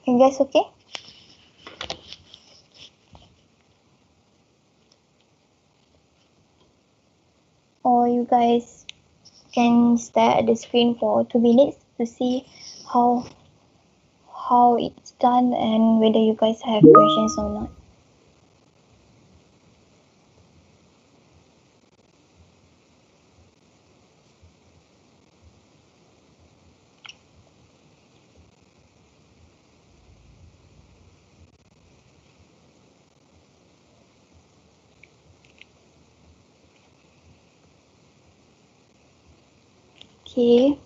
You guys okay? guys can stare at the screen for 2 minutes to see how it's done and whether you guys have questions or not. Okay.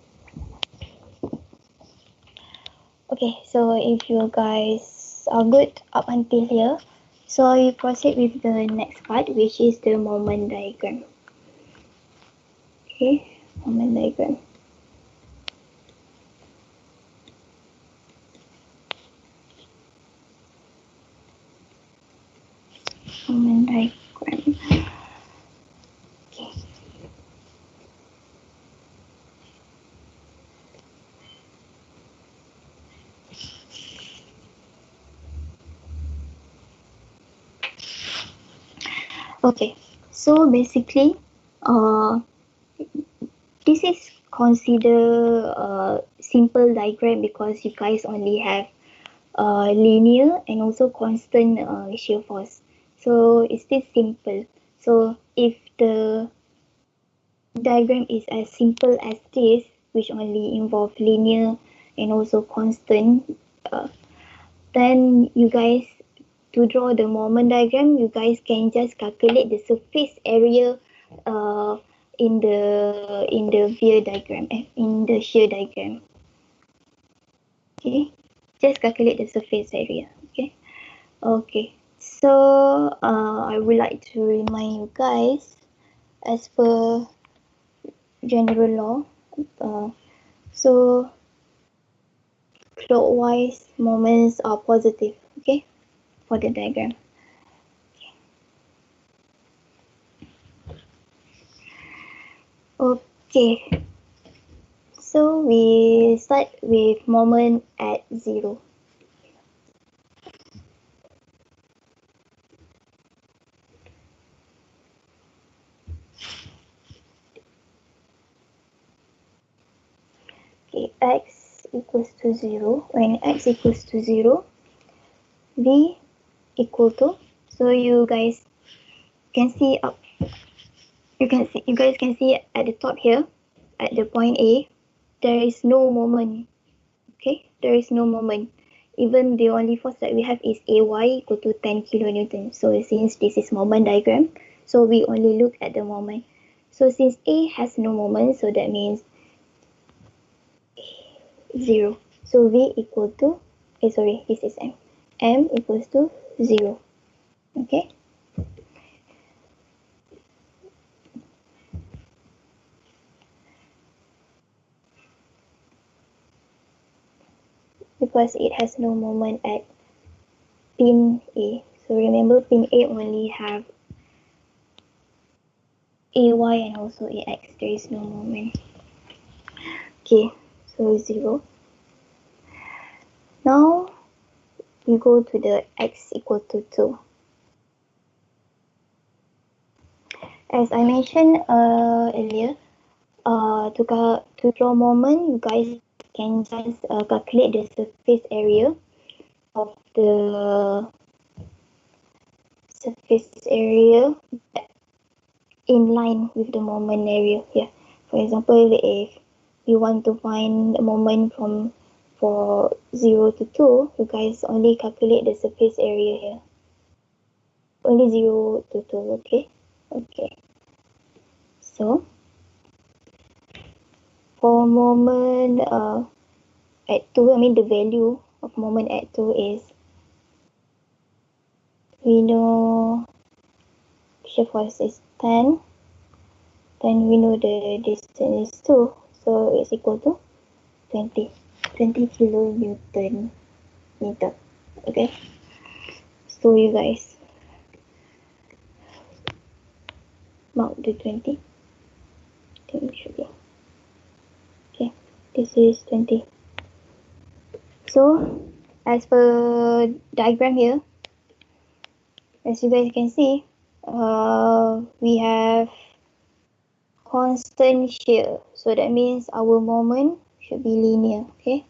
Okay, so if you guys are good up until here, so I will proceed with the next part, which is the moment diagram. Okay, moment diagram. Moment diagram. Okay. Okay, so basically, this is consider a simple diagram because you guys only have linear and also constant shear force. So it's still simple. So if the diagram is as simple as this, which only involve linear and also constant, then you guys, to draw the moment diagram, you guys can just calculate the surface area uh, in the shear diagram, in the shear diagram. Okay, just calculate the surface area. Okay, okay. So I would like to remind you guys, as per general law, so clockwise moments are positive. Okay, for the diagram. Okay, so we start with moment at 0. Okay, x equals to 0. When x equals to 0, v equal to, so you guys can see up, you guys can see at the top here, at the point A, there is no moment. Okay, there is no moment. Even the only force that we have is Ay equal to 10 kilonewton. So since this is moment diagram, so we only look at the moment. So since A has no moment, so that means 0. So V equal to, sorry, this is M. M equals to 0. Okay. Because it has no moment at pin A. So remember, pin A only have AY and also AX. There is no moment. Okay, so 0. Now we go to the x equal to 2. As I mentioned earlier, to draw moment, you guys can just calculate the surface area of the surface area in line with the moment area here. For example, if you want to find a moment from for 0 to 2, you guys only calculate the surface area here. Only 0 to 2, okay? Okay. So, for moment at 2, I mean the value of moment at 2 is, we know shear force is 10, then we know the distance is 2, so it's equal to 20 kilonewton meter. Okay, so you guys mark the 20. I think it should be okay. This is 20. So as per diagram here, as you guys can see, we have constant shear. So that means our moment should be linear, okay?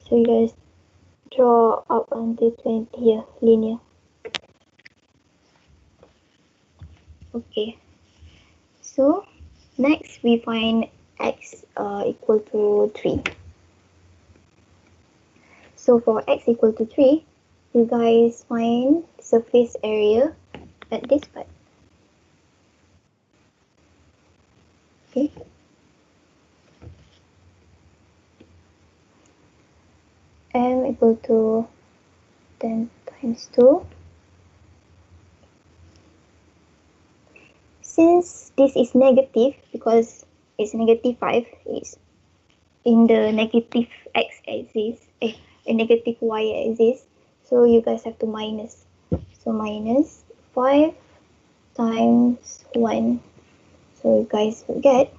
So you guys draw up until 20 here, linear. Okay. So next we find x equal to 3. So for x equal to 3, you guys find surface area at this part. Okay. M equal to 10 times 2. Since this is negative, because it's negative 5, it's in the negative x-axis, negative y-axis, so you guys have to minus. So minus 5 times 1. So you guys will get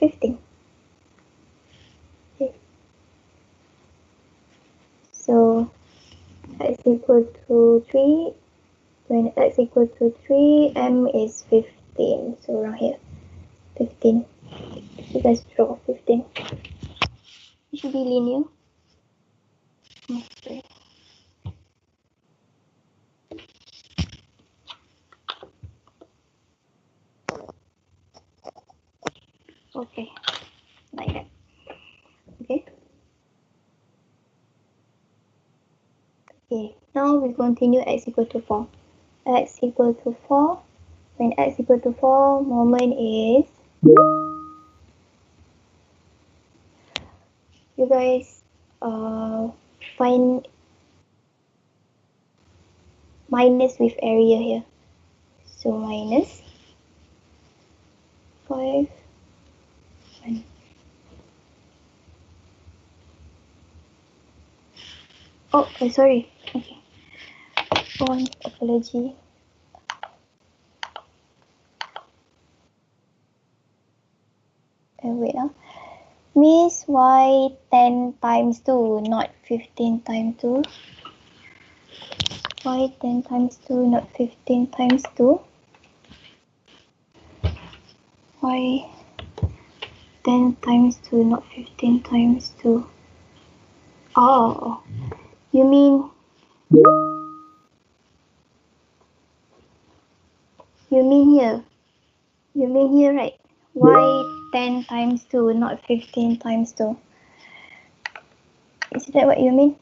15. Okay. So x equal to 3. When x equal to 3, m is 15. So around here, 15. You guys draw 15. It should be linear. Okay. Okay, like that. Okay. Okay. Now we continue x equal to 4. X equal to 4. When x equal to 4, moment is, you guys find minus with area here. So minus 5, 1. Oh, sorry. Okay. One apology. Wait. Miss, why 10 times 2, not 15 times 2? Why 10 times 2, not 15 times 2? Why 10 times 2, not 15 times 2? Oh, you mean here? You mean here, right? Why 10 times 2, not 15 times 2? Is that what you mean?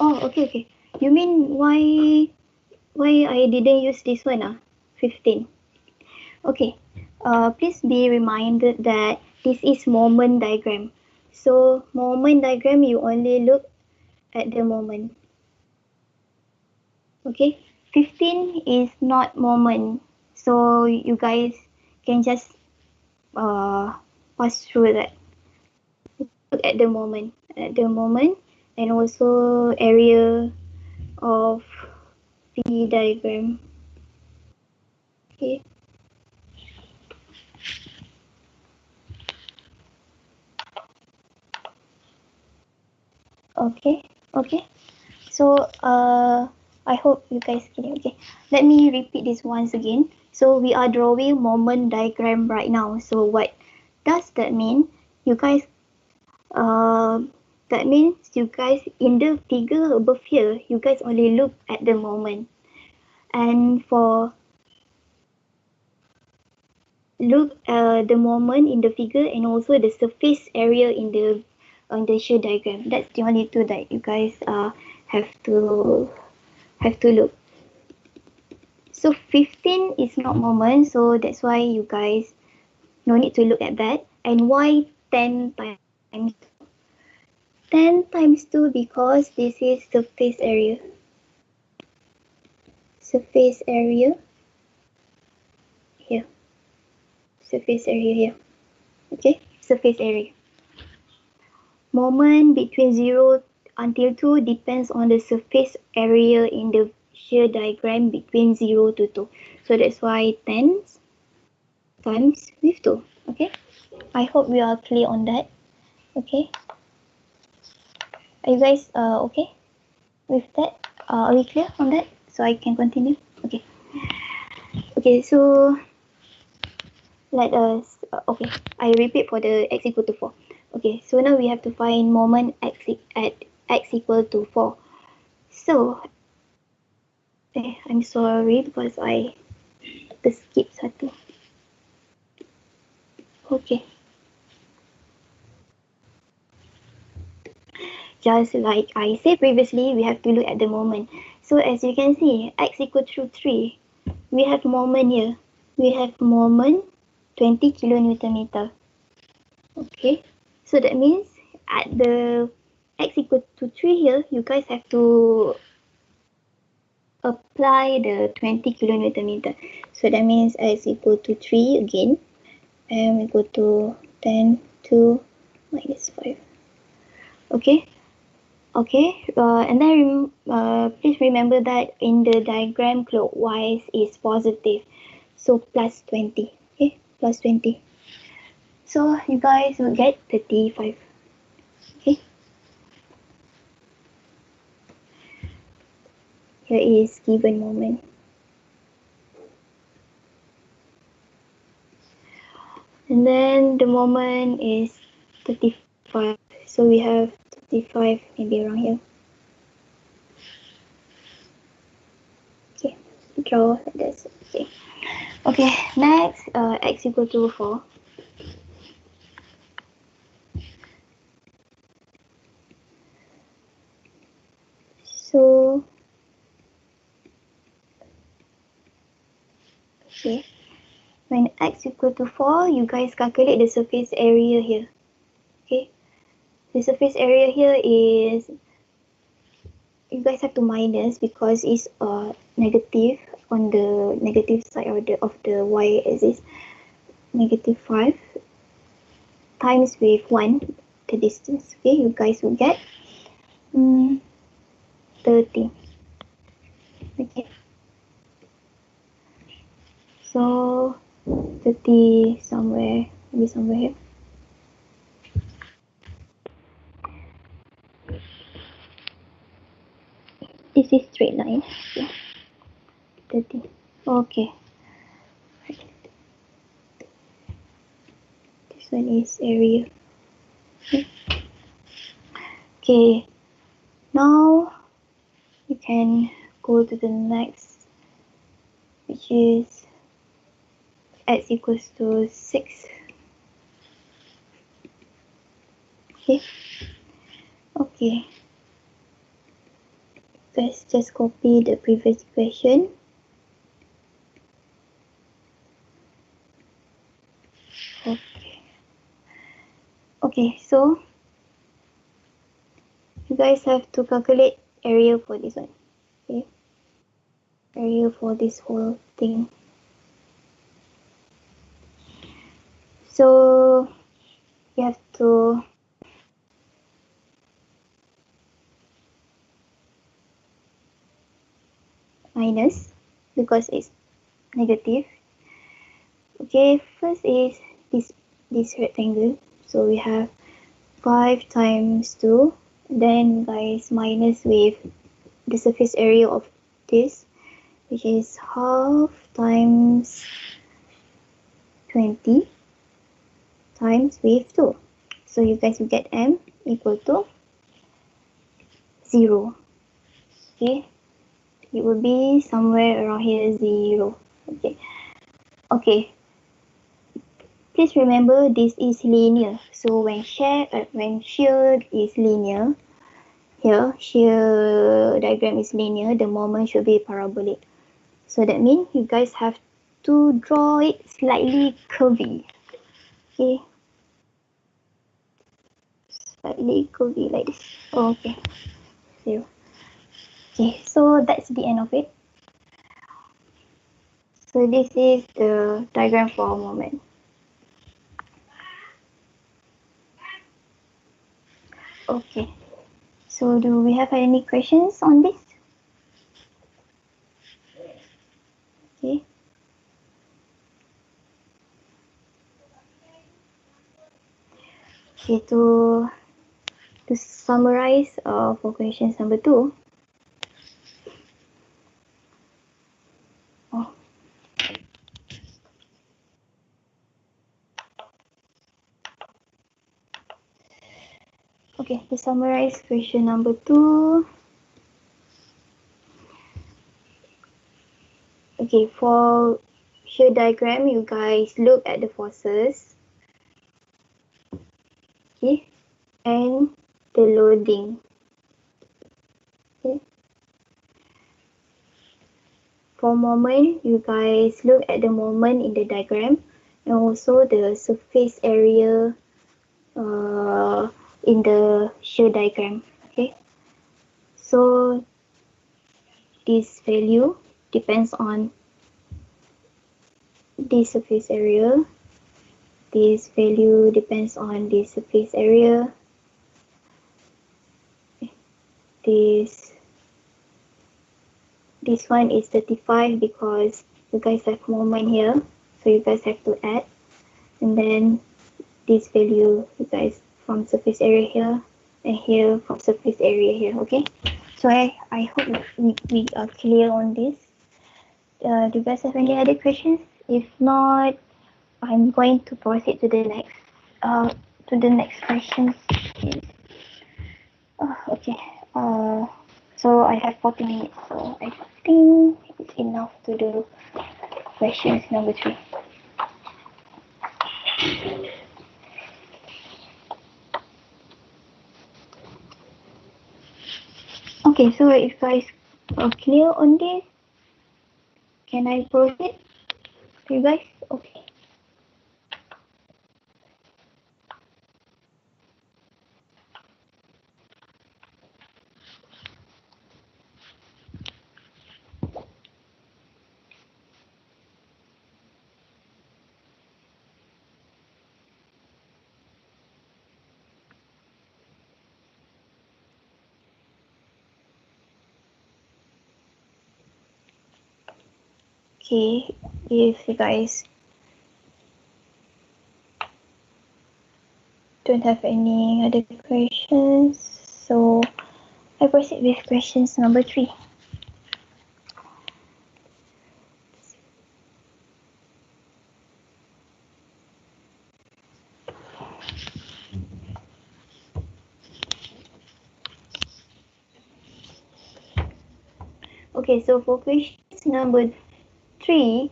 Oh, okay. You mean why I didn't use this one? 15. Okay. Please be reminded that this is moment diagram. So moment diagram, you only look at the moment. Okay. 15 is not moment. So you guys can just pass through that. Look at the moment. And also area of the diagram. Okay. Okay. So I hope you guys get it. Okay, let me repeat this once again. So we are drawing moment diagram right now. So what does that mean? You guys, that means you guys in the figure above here, you guys only look at the moment, and for look the moment in the figure and also the surface area in the on the shear diagram. That's the only two that you guys have to look. So 15 is not moment, so that's why you guys no need to look at that. And why 10 times 10 times 2? Because this is surface area. Surface area here. Surface area here. Okay, surface area. Moment between 0 until 2 depends on the surface area in the shear diagram between 0 to 2. So that's why 10 times with 2. Okay, I hope we are clear on that. Okay, are you guys okay with that? Are we clear on that? So I can continue. Okay. Okay, so let us okay, I repeat for the x equal to 4. Okay, so now we have to find moment at x equal to 4. So I'm sorry because I skip satu. Okay, just like I said previously, we have to look at the moment. So as you can see, x equal to 3, we have moment here. We have moment 20 kilonewton meter. Okay, so that means at the x equal to 3 here, you guys have to apply the 20 kilonewton meter. So that means x equal to 3 again, m equal to 10 to minus 5. Okay, and then please remember that in the diagram clockwise is positive, so plus 20. Okay, plus 20. So you guys will get 35. Okay, here is given moment. And then the moment is 35. So we have 35 maybe around here. Okay, draw like this. Okay. Okay, next x equal to 4. So okay, when x equal to 4, you guys calculate the surface area here. Okay, the surface area here is, you guys have to minus because it's negative on the negative side of the y-axis. Negative 5 times with 1, the distance. Okay, you guys will get 30. Okay, so 30 somewhere, maybe somewhere here. This is straight line. Yeah. 30. Okay. This one is area. Okay. Now we can go to the next, which is x equals to 6. Okay. Okay. Let's just copy the previous equation. Okay. Okay, so you guys have to calculate area for this one. Okay. Area for this whole thing. So you have to minus because it's negative. Okay, first is this rectangle. So we have 5 times 2. Then guys minus with the surface area of this, which is half times 20 times with 2. So you guys will get m equal to 0. Okay, it will be somewhere around here 0. Okay. Okay. Please remember this is linear. So when shear is linear, here shear diagram is linear, the moment should be parabolic. So that means you guys have to draw it slightly curvy. Okay. Slightly curvy like this. Okay. So, okay, so that's the end of it. So this is the diagram for a moment. Okay. So do we have any questions on this? Okay. Okay, to summarize for questions number 2. Oh. Okay, to summarize question number 2. Okay, for shear diagram, you guys look at the forces. Okay, and the loading. Okay. For moment, you guys look at the moment in the diagram and also the surface area in the shear diagram. Okay, so this value depends on this surface area. This value depends on this surface area. This one is 35 because you guys have moment here, so you guys have to add. And then this value, you guys, from surface area here, and here from surface area here. Okay, so I hope we are clear on this. Do you guys have any other questions? If not, I'm going to proceed to the next questions. Okay. So I have 40 minutes, so I think it's enough to do questions number 3. Okay, so if guys are clear on this, can I proceed? You guys? Okay. Okay, if you guys don't have any other questions, so I proceed with questions number 3. Okay, so for questions number 3,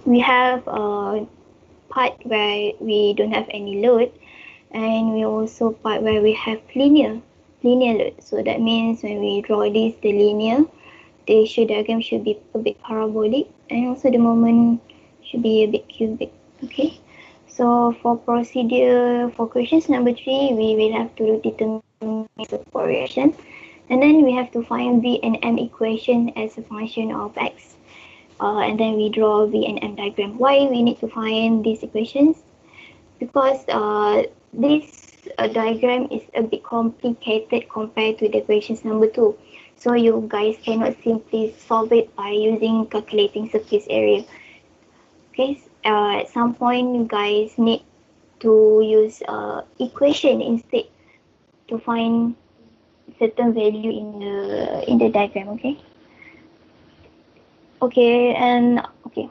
we have a part where we don't have any load, and we also part where we have linear load. So that means when we draw this, the shear diagram should be a bit parabolic, and also the moment should be a bit cubic. Okay, so for procedure for questions number 3, we will have to determine the correlation, and then we have to find V and M equation as a function of x. And then we draw V and M diagram. Why we need to find these equations? Because this diagram is a bit complicated compared to the equations number 2. So you guys cannot simply solve it by using calculating surface area. Okay, at some point you guys need to use equation instead to find certain value in the diagram. Okay. Okay, and okay,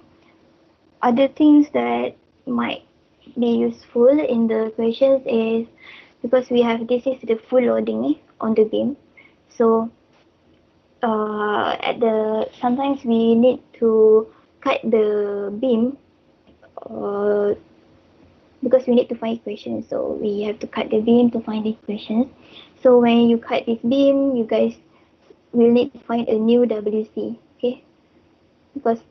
other things that might be useful in the questions is because we have this is the full loading on the beam. So sometimes we need to cut the beam because we need to find equations. So we have to cut the beam to find the equations. So when you cut this beam, you guys will need to find a new WC. Okay, because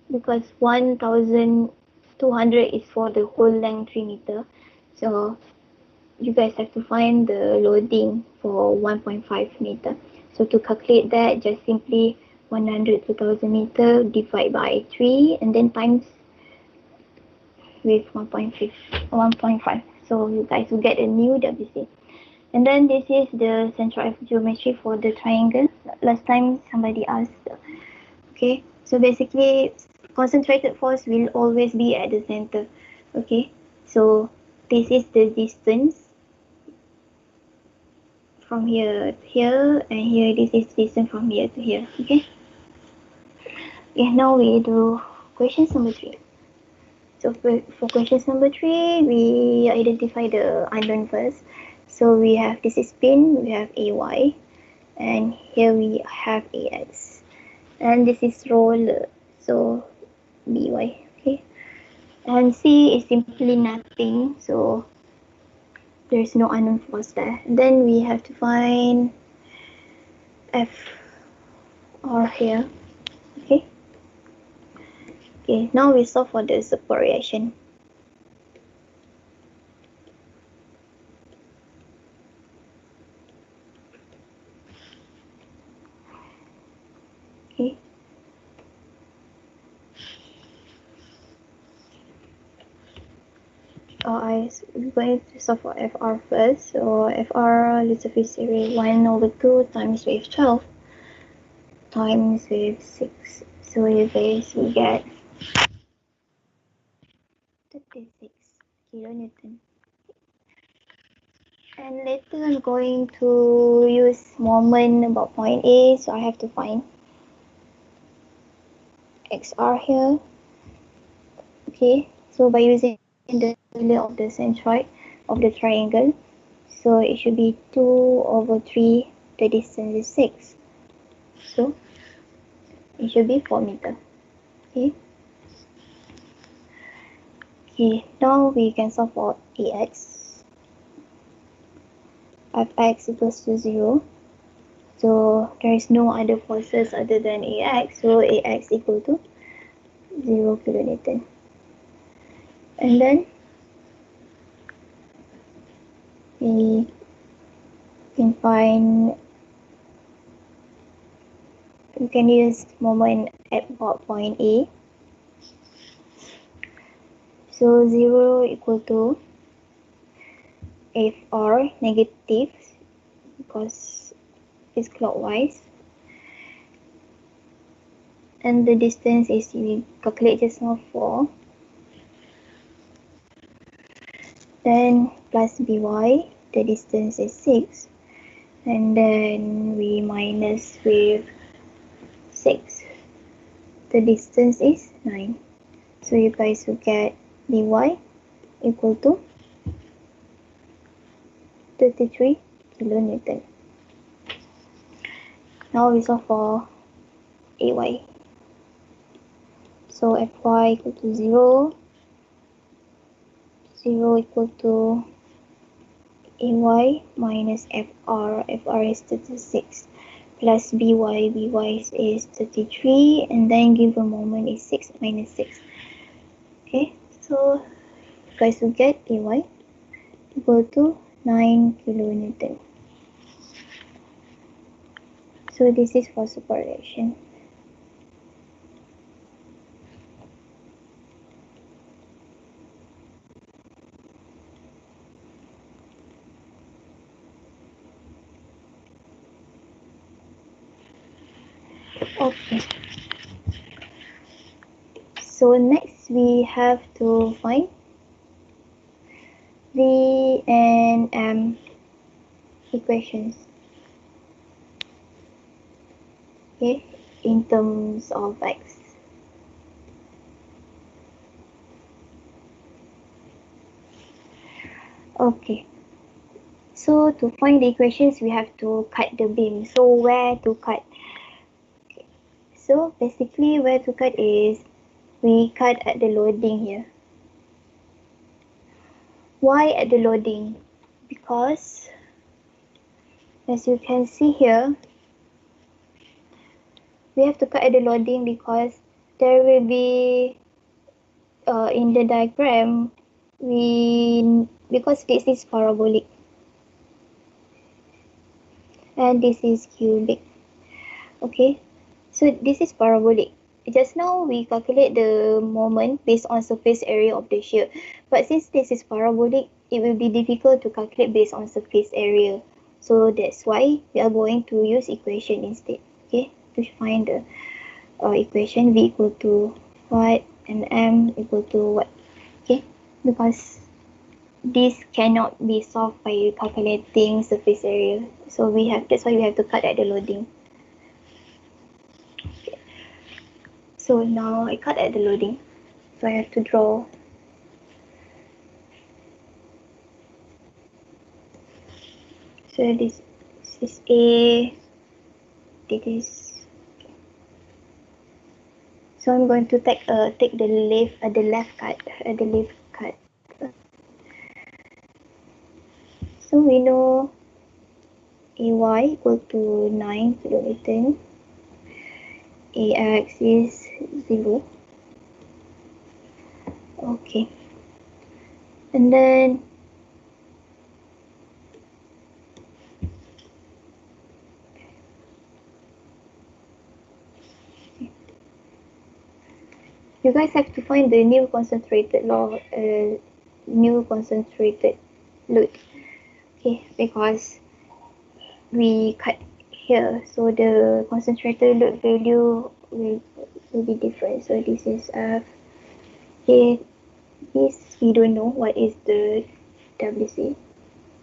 1,200 is for the whole length 3 meter. So you guys have to find the loading for 1.5 meter. So to calculate that, just simply 100 to 1,000 meter divide by 3 and then times with 1.5. So you guys will get a new WC. And then this is the central of geometry for the triangle. Last time somebody asked. Okay, so basically concentrated force will always be at the center. Okay, so this is the distance from here to here, and here this is distance from here to here. Okay. Okay, now we do question number 3. So for question number 3, we identify the unknown first. So we have, this is spin, we have AY, and here we have AX, and this is roller, so BY. Okay, and C is simply nothing, so there's no unknown force there. Then we have to find F or here. Okay. Okay, now we solve for the support reaction. Okay. We're going to solve for FR first. So FR, the surface area 1 over 2 times with 12 times with 6. So you guys will get 36 kilonewton. And later I'm going to use moment about point A, so I have to find XR here. Okay, so by using the formula of the centroid of the triangle, so it should be 2 over 3, the distance is 6. So it should be 4 meter. Okay. Okay, now we can solve for AX. Fx equals to 0. So there is no other forces other than AX, so AX equal to 0 kilonewton. And then we can find, we can use moment at about point A. So 0 equal to FR negative because it's clockwise. And the distance is, we calculate just now 4. Then plus by, the distance is 6. And then we minus with 6. The distance is 9. So you guys will get by equal to 33 kilonewton. Now we solve for AY. So Fy equal to 0. 0 equal to AY minus FR. FR is 36 plus BY. BY is 33, and then given moment is 6 minus 6. Okay, so you guys will get AY equal to 9 kilonewton. So this is for support reaction. Okay. So next we have to find V and M equations. Okay, in terms of X. Okay. So to find the equations, we have to cut the beam. So where to cut? Okay. So basically where to cut is, we cut at the loading here. Why at the loading? Because as you can see here, we have to cut at the loading because there will be in the diagram, because this is parabolic and this is cubic. Okay, so this is parabolic. Just now we calculate the moment based on surface area of the shear, but since this is parabolic, it will be difficult to calculate based on surface area. So that's why we are going to use equation instead. Okay, to find the equation V equal to what, and m equal to what. Okay, because this cannot be solved by calculating surface area, so that's why we have to cut at the loading. Okay. So now I cut at the loading, so I have to draw. So this is A, this is. So I'm going to take the left cut. So we know AY equal to 9 kilonewton, AX is 0. Okay, and then you guys have to find the new concentrated load. Okay, because we cut here, so the concentrated load value will be different. So this is F. Okay, this we don't know what is the WC.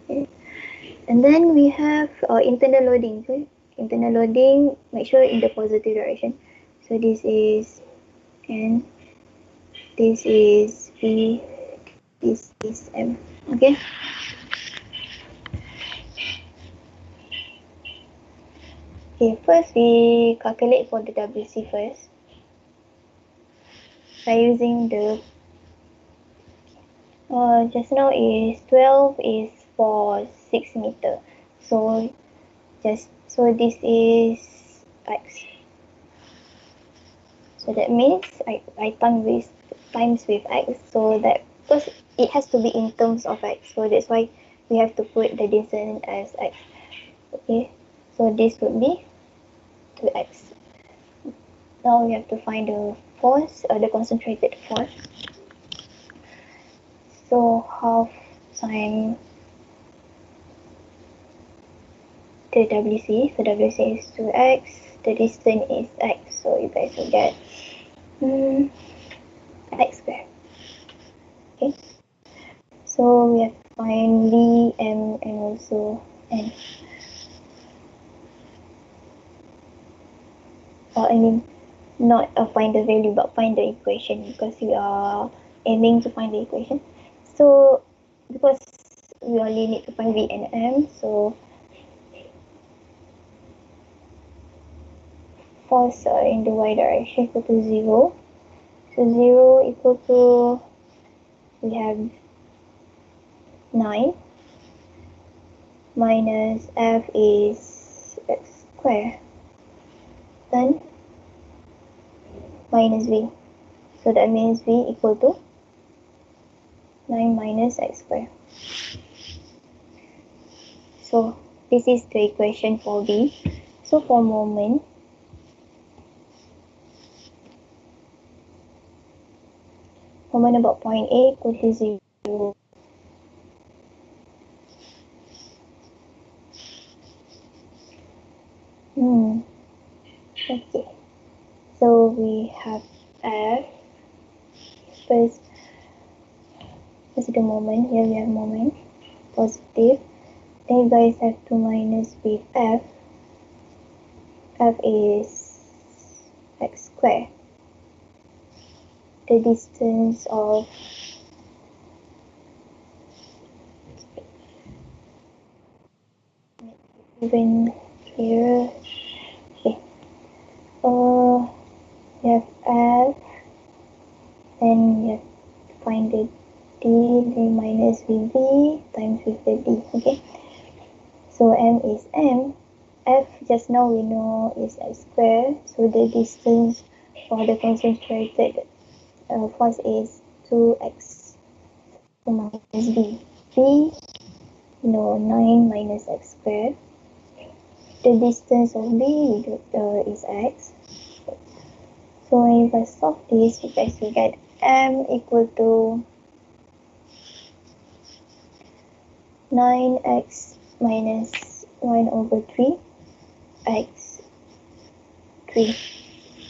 Okay. And then we have internal loading. So internal loading, make sure in the positive direction. So this is N, this is V, this is M. Okay. Okay, first we calculate for the WC first by using the just now is 12 is for 6 meter. So this is X. So that means I times with X, so that because it has to be in terms of X, so that's why we have to put the distance as X. Okay, so this would be 2X. Now we have to find the force, the concentrated force. So half times the WC. So WC is 2X. The distance is X. So you guys will get X squared. Okay. So we have to find V, M, and also N. I mean, not find the value, but find the equation, because we are aiming to find the equation. So because we only need to find V and M, so force in the y direction equal to 0. So 0 equal to, we have 9 minus F is X squared, then minus V. So that means V equal to 9 minus X squared. So this is the equation for V. So for moment about point A equal to 0. Okay. So we have F. First the moment. Here we have moment. Positive. Then you guys have to minus with F. F is X squared. The distance of even clearer. Okay. You have F, then you have to find the D, then minus VV times with the D. Okay. So M is M. F just now we know is X squared. So the distance for the concentrated force is 2X. So minus V. V, no, 9 minus X squared. The distance of B is X. So when you guys solve this, you guys will get M equal to 9X minus 1 over 3 X 3.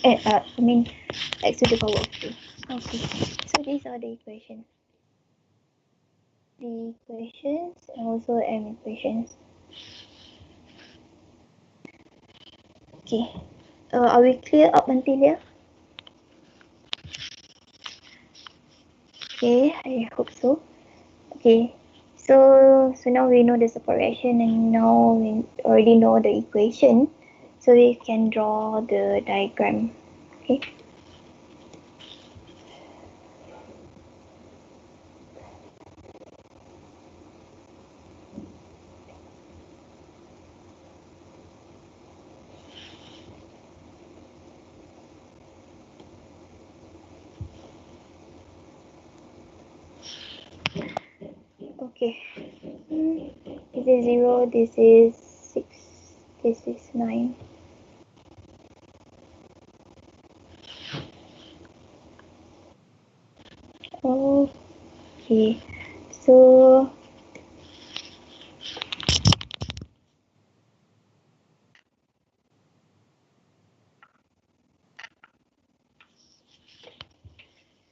I mean x to the power of 2. Okay, so these are the equations. The equations and also m equations. Okay, are we clear up until here? Okay, I hope so. Okay, so now we know the support reaction and now we already know the equation, so we can draw the diagram. Okay. Okay. This is 0, this is 6, this is 9. Okay, so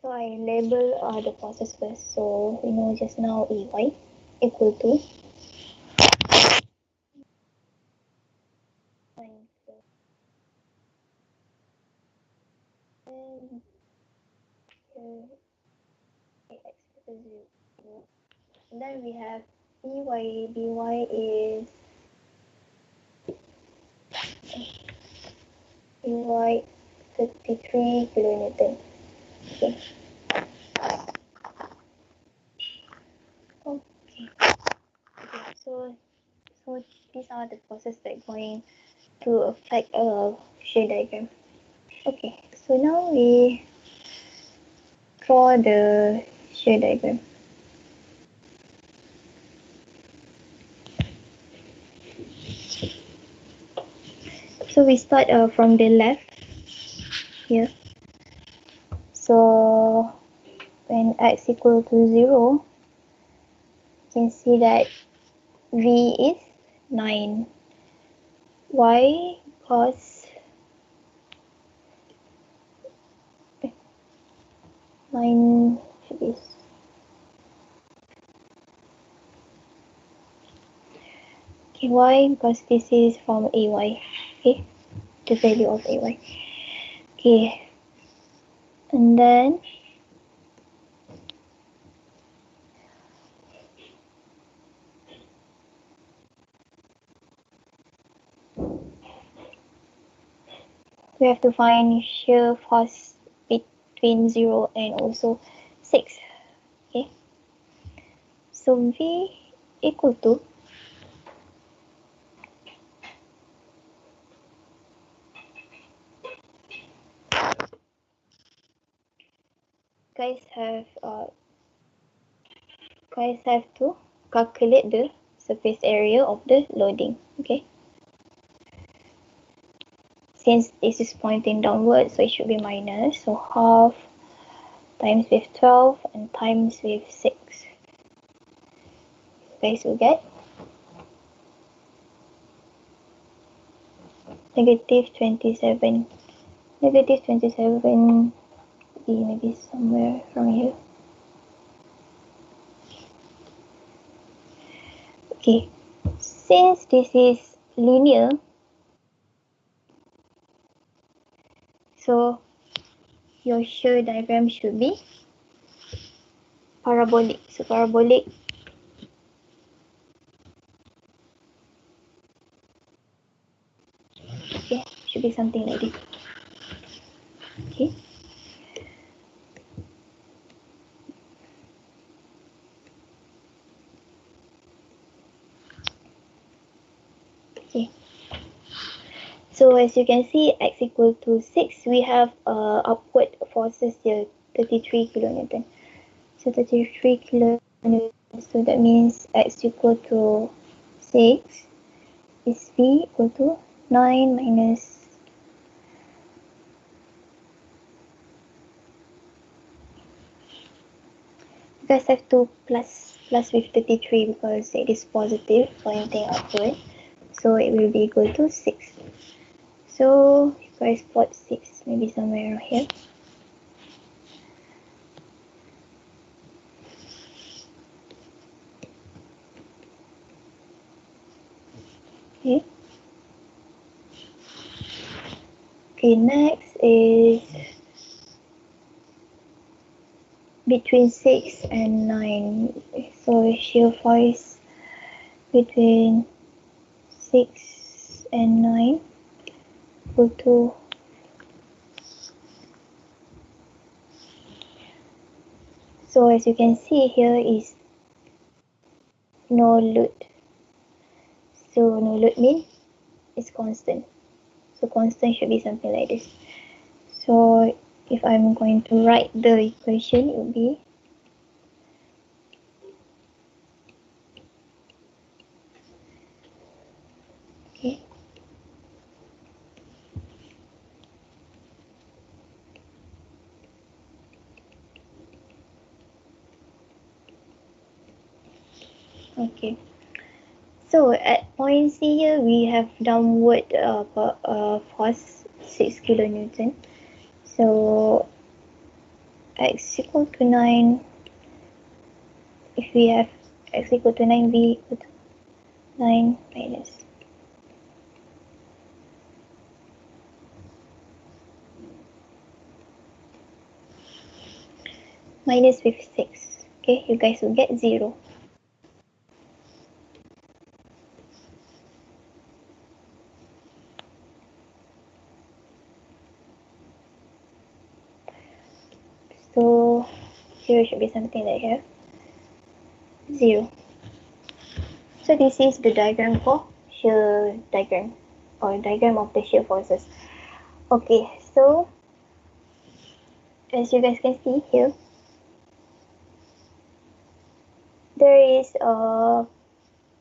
I label the process first. So we know just now EY equal to and then we have EY is EY 33 kilonewton. Okay. Okay. Okay. So these are the processes that are going to affect a shear diagram. Okay. So now we draw the shear diagram. So we start from the left here. So when x equal to 0, you can see that V is 9. Why? Because 9 is okay. Why? Because this is from AY. Okay, the value of AY. Okay, and then we have to find shear force between 0 and also 6. Okay, so V equal to guys have to calculate the surface area of the loading. Okay, since this is pointing downwards, so it should be minus, so half times with 12 and times with 6. Guys will get negative 27. Negative 27 be maybe somewhere around here. Okay, since this is linear, so your shear diagram should be parabolic. So parabolic okay, should be something like this. Okay. Okay. So as you can see, x equal to 6, we have upward forces here, 33 kilonewton. So 33 kilonewton, so that means x equal to 6 is V equal to 9 minus you guys have to plus with 33 because it is positive pointing upward, so it will be equal to 6. So So I spot 6, maybe somewhere around here. Okay. Okay, next is between 6 and 9. So she'll voice between 6 and 9 equal to so as you can see here is no load. So no load means it's constant. So constant should be something like this. So if I'm going to write the equation, it will be okay. Okay. So at point C here, we have downward force 6 kilonewton. So x equal to 9. If we have x equal to 9, v equal to 9 minus with 6. Okay, you guys will get 0. So 0 should be something like here. 0. So this is the diagram for shear diagram or diagram of the shear forces. Okay, so as you guys can see here, there is a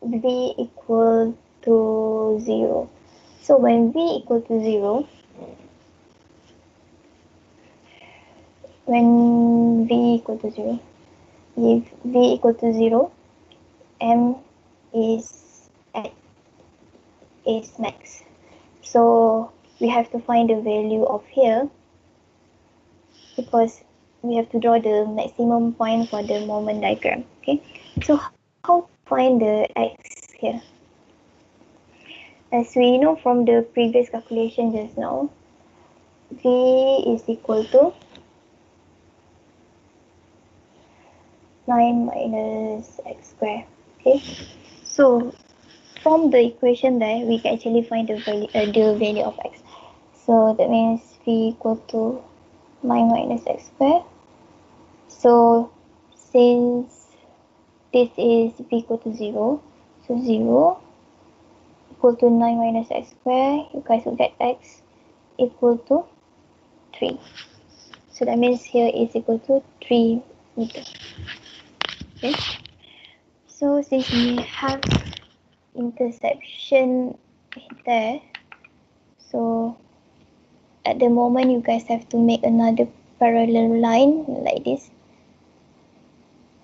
v equal to 0. So when v equal to 0, when v equal to 0, if v equal to 0, m is at its max. So we have to find the value of here because we have to draw the maximum point for the moment diagram. Okay, so how to find the x here? As we know from the previous calculation just now, v is equal to 9 minus x squared. Okay, so from the equation there, we can actually find the value of x. So that means v equal to 9 minus x squared. So since this is v equal to 0, so 0 equal to 9 minus x squared, you guys will get x equal to 3. So that means here is equal to 3 meters. Okay. So since we have intersection there, so at the moment you guys have to make another parallel line like this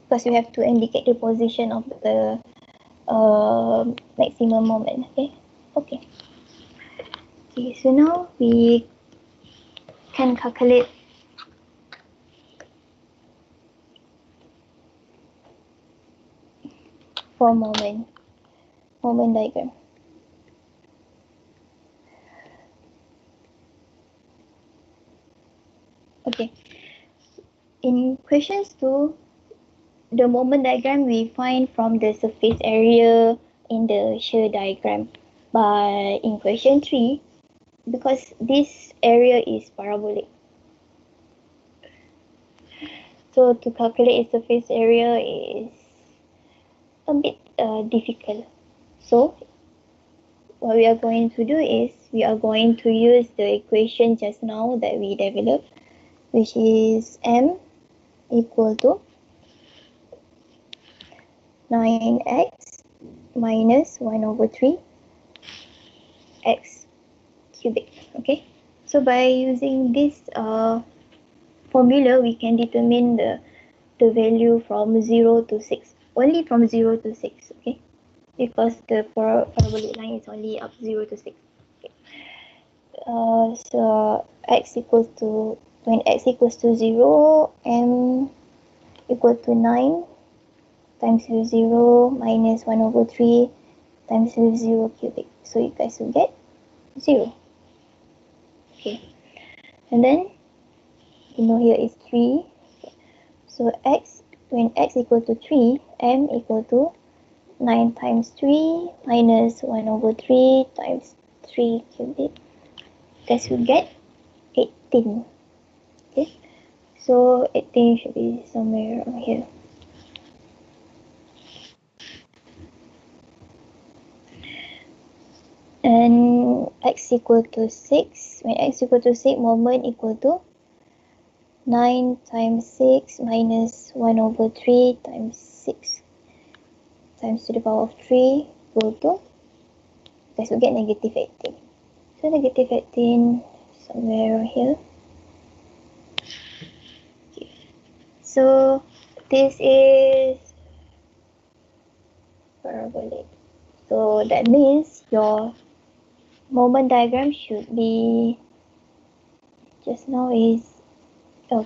because you have to indicate the position of the maximum moment. Okay, so now we can calculate for moment diagram. Okay, in questions 2, the moment diagram we find from the surface area in the shear diagram. But in question 3, because this area is parabolic, so to calculate its surface area is a bit difficult. So what we are going to do is we are going to use the equation just now that we developed, which is m equal to 9x minus 1 over 3 x cubic. Okay, so by using this formula, we can determine the value from 0 to 6, only from 0 to 6. Okay, because the parabolic line is only up 0 to 6. Okay. So x equals to, when x equals to 0, m equal to 9 times with 0 minus 1 over 3 times with 0 cubic. So you guys will get 0. Okay. And then, you know, here is 3. So x, when x equal to 3, m equal to 9 times 3 minus 1 over 3 times 3 cubic. Guys will get 18. Okay. So 18 should be somewhere around here. And x equal to 6. When x equal to 6, moment equal to 9 times 6 minus 1 over 3 times 6 times to the power of 3 equal to, guys will get negative 18. So negative 18 somewhere around here. Okay. So this is parabolic. So that means your moment diagram should be, just now is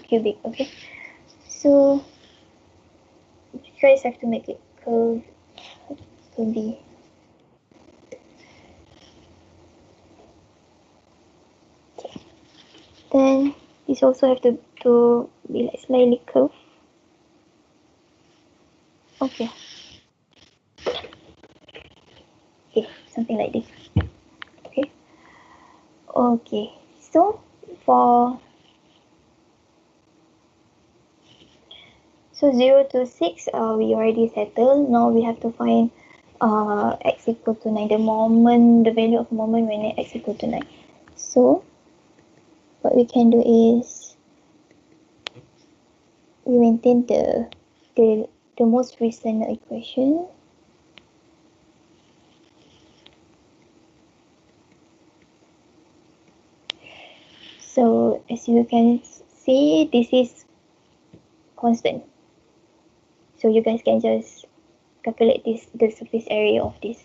cubic. Okay, so you guys have to make it curve to be. Okay. Then this also have to be like slightly curved. Okay. Okay, something like this. Okay. Okay. So for 0 to 6, we already settled. Now we have to find x equal to 9, the moment, the value of moment when x equal to 9. So what we can do is we maintain the most recent equation. So as you can see, this is constant. So you guys can just calculate this, the surface area of this.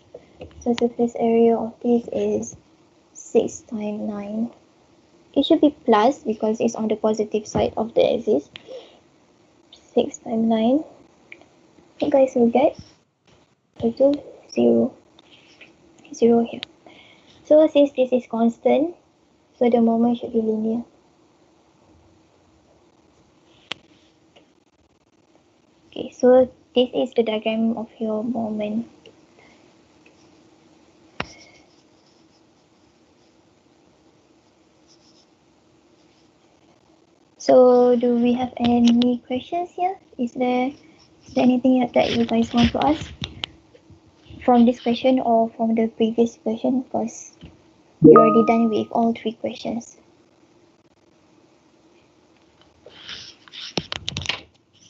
So surface area of this is 6 times 9. It should be plus because it's on the positive side of the axis. 6 times 9. You guys will get equal to 0. 0 here. So since this is constant, so the moment should be linear. Okay, so this is the diagram of your moment. So do we have any questions here? Is there anything that you guys want to ask from this question or from the previous question? Because we already done with all 3 questions.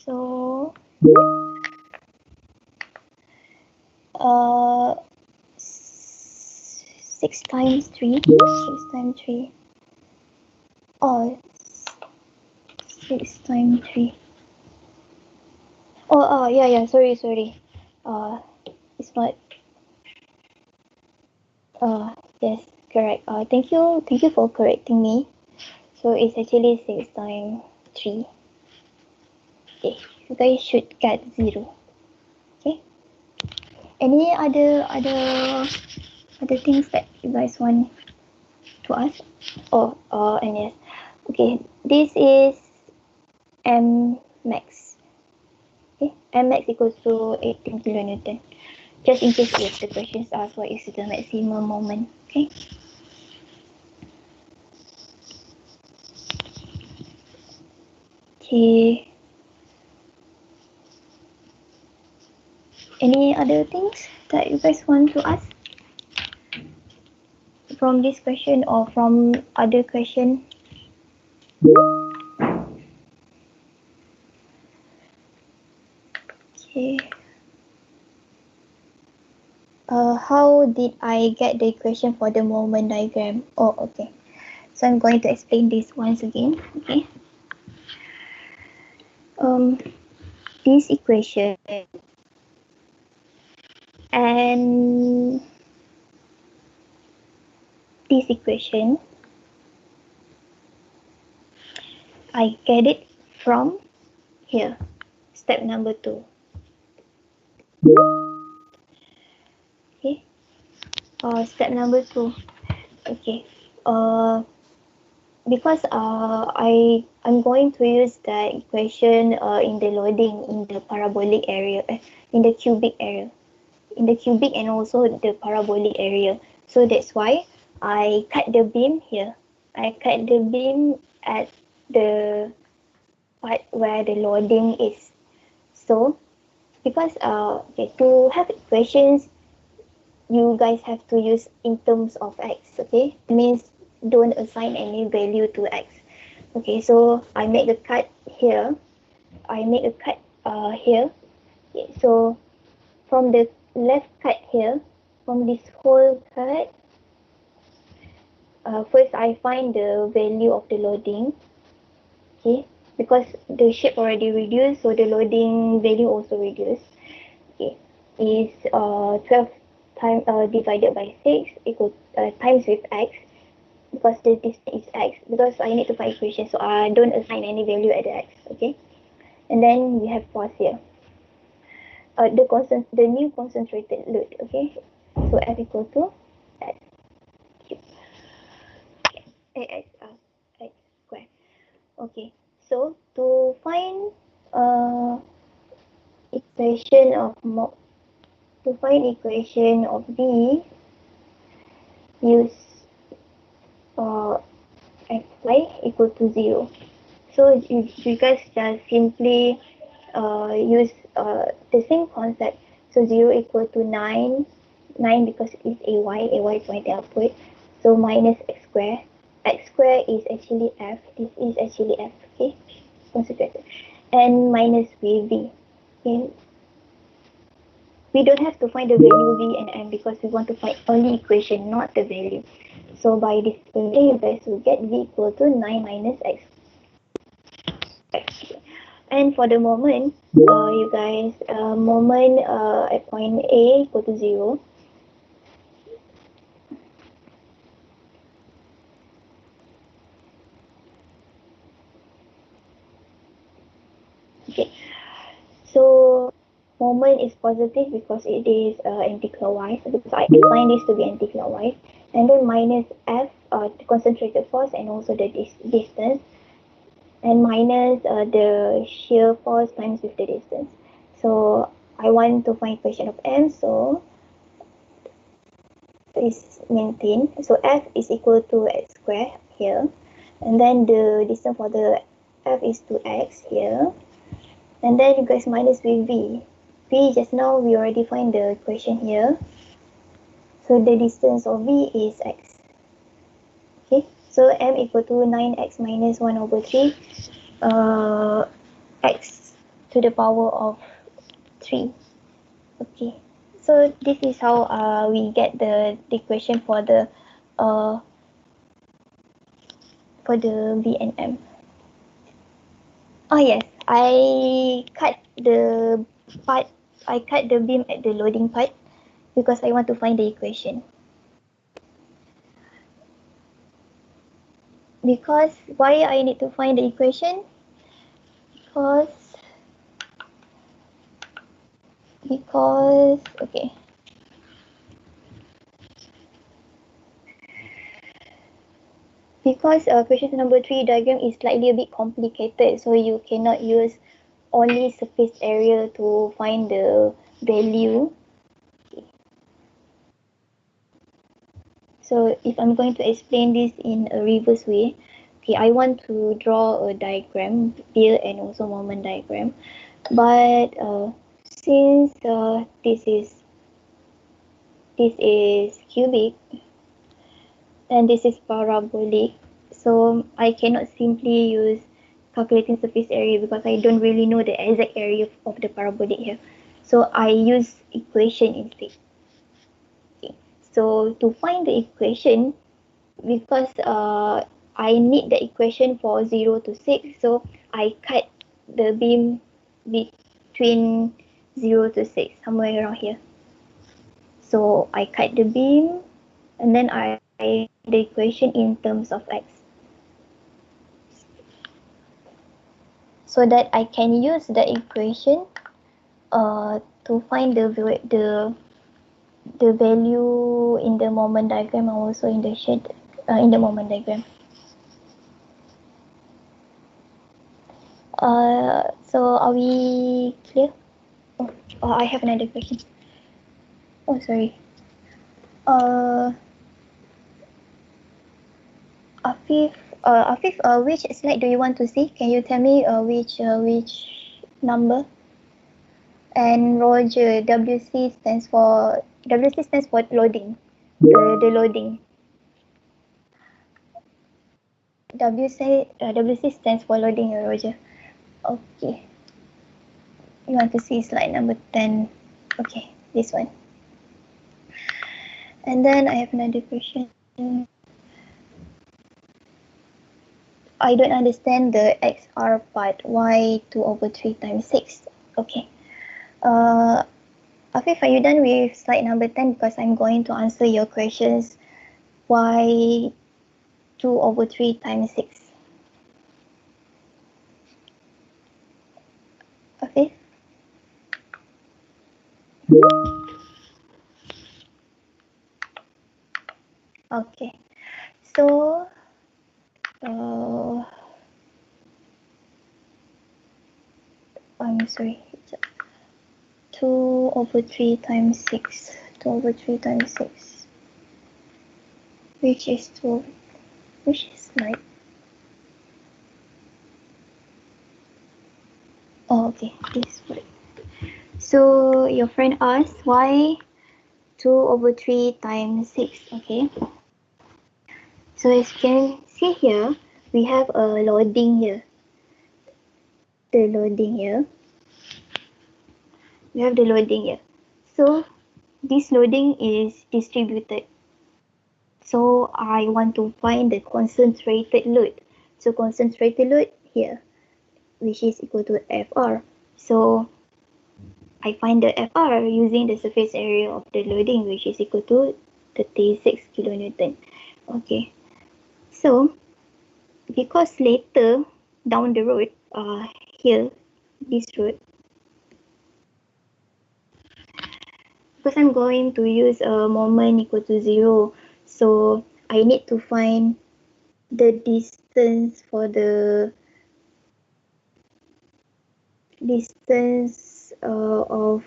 So 6 times 3. 6 times 3. Oh, 6 times 3. Oh, yeah, sorry. It's not. Yes, correct. Thank you for correcting me. So it's actually 6 times 3. Okay, you guys should get 0. Okay. Any other things that you guys want to ask? Oh, and yes. Okay, this is M max. Okay, M max equals to 18 kilonewton. Just in case if the questions ask what is the maximum moment. Okay. Okay. Any other things that you guys want to ask from this question or from other question? Okay. How did I get the equation for the moment diagram? Oh, okay. So I'm going to explain this once again. Okay. This equation and this equation I get it from here. Step number 2. Okay. Step number 2. Okay. Because I'm going to use the equation in the loading in the parabolic area, in the cubic area, in the cubic and also the parabolic area. So that's why I cut the beam here. I cut the beam at the part where the loading is. So because okay, to have equations, you guys have to use in terms of x. Okay, it means don't assign any value to x. Okay, so I make a cut here. I make a cut here. Okay, so from the left cut here, from this whole cut, first I find the value of the loading. Okay, because the shape already reduced, so the loading value also reduced. Okay, is 12 time divided by 6 equal times with x, because the distance is x, because I need to find equation, so I don't assign any value at the x. Okay, and then we have pause here. The new concentrated load. Okay, so F equal to x cube, x x square. Okay, so to find equation of V, use uh, xy equal to 0. So you guys just simply use the same concept. So 0 equal to 9, 9 because it's ay is pointing upward. So minus x square is actually f, this is actually f, okay, concentrated. And minus vv. Okay. We don't have to find the value v and m because we want to find only equation, not the value. So by this way, you guys will get v equal to 9 minus x. And for the moment, you guys, moment at point A equal to 0. Okay, so moment is positive because it is anti-clockwise, because I assign this to be anti-clockwise. And then minus f, the concentrated force and also the distance, and minus the shear force times with the distance. So I want to find equation of m, so is maintained. So f is equal to x square here, and then the distance for the f is 2x here, and then you guys minus with v. V just now we already find the equation here, so the distance of v is x. Okay, so m equal to 9x minus 1 over 3 x to the power of 3. Okay, so this is how we get the equation for the V and M. Oh yes, I cut the part. I cut the beam at the loading part because I want to find the equation. Because why I need to find the equation? Because okay. Because question number 3 diagram is slightly a bit complicated, so you cannot use only surface area to find the value. Okay. So if I'm going to explain this in a reverse way, okay, I want to draw a diagram here and also moment diagram, but since this is cubic and this is parabolic, so I cannot simply use calculating surface area because I don't really know the exact area of the parabolic here. So I use equation instead. Okay. So to find the equation, because I need the equation for 0 to 6, so I cut the beam between 0 to 6, somewhere around here. So I cut the beam and then I the equation in terms of x. so that I can use the equation to find the value in the moment diagram and also in the shade in the moment diagram. So are we clear? Oh, I have another question. Oh, sorry. Afif, which slide do you want to see? Can you tell me which number? And Roger, WC stands for loading. The loading. WC stands for loading, Roger. Okay. You want to see slide number 10? Okay, this one. And then I have another question. I don't understand the XR part. Why 2 over 3 times 6? Okay. Afif, are you done with slide number 10? Because I'm going to answer your questions. Why 2 over 3 times 6? Afif? Okay. So, I'm sorry. 2 over 3 times 6. 2 over 3 times 6. Which is like... Oh, okay. This one. So, your friend asked why 2 over 3 times 6. Okay. So, as you can see here, we have a loading here. The loading here. We have the loading here. So, this loading is distributed. So, I want to find the concentrated load. So, concentrated load here, which is equal to FR. So, I find the FR using the surface area of the loading, which is equal to 36 kilonewton. Okay. So, because later down the road, here, this road, because I'm going to use a moment equal to 0, so I need to find the distance for the distance of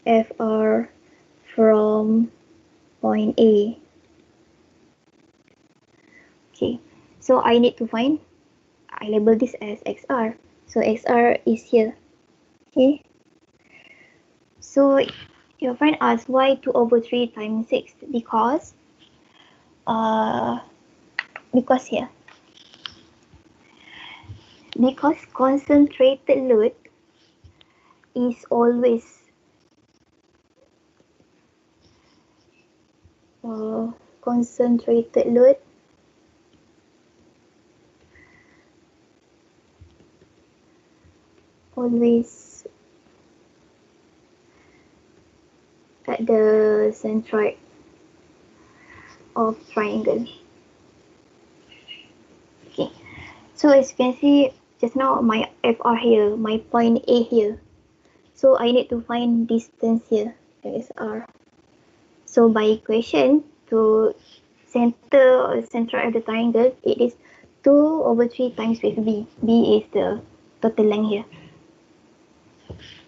FR from point A. Okay, so I need to find, I label this as XR. So XR is here. Okay. So your friend asked why 2 over 3 times 6? Because here. Because concentrated load is always concentrated load always at the centroid of triangle. Okay, so as you can see just now, my FR here, my point A here, so I need to find distance here, that is R. So by equation, to center or centroid of the triangle, it is 2 over 3 times with B. B is the total length here.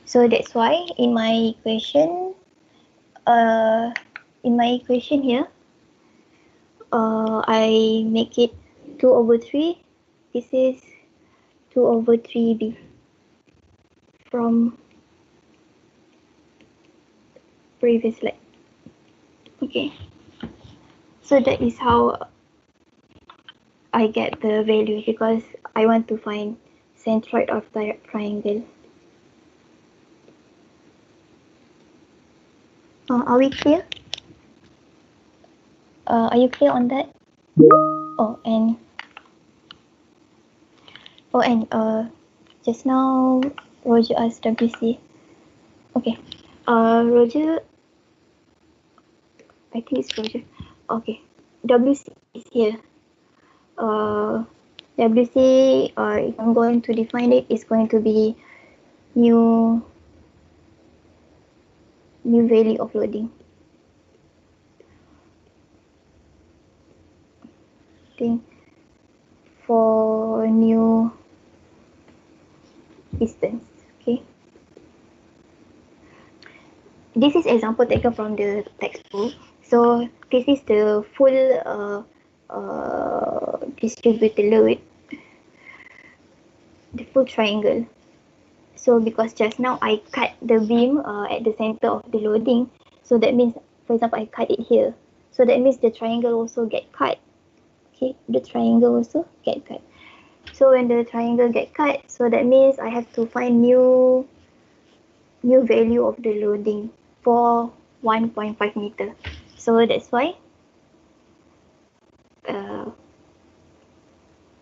So that's why in my equation here, I make it 2 over 3. This is 2 over 3b from previous slide. Okay, so that is how I get the value, because I want to find centroid of the triangle. Are we clear? Are you clear on that? And just now Roger asked WC. Okay, Roger, I think it's Roger. Okay, WC is here. WC, or if I'm going to define it, it's going to be new value of loading. Thing for new distance. Okay. This is example taken from the textbook. So this is the full distributed load, the full triangle. So because just now I cut the beam at the center of the loading, so that means, for example, I cut it here. So that means the triangle also get cut. Okay, the triangle also get cut. So when the triangle get cut, so that means I have to find new value of the loading for 1.5 meter. So that's why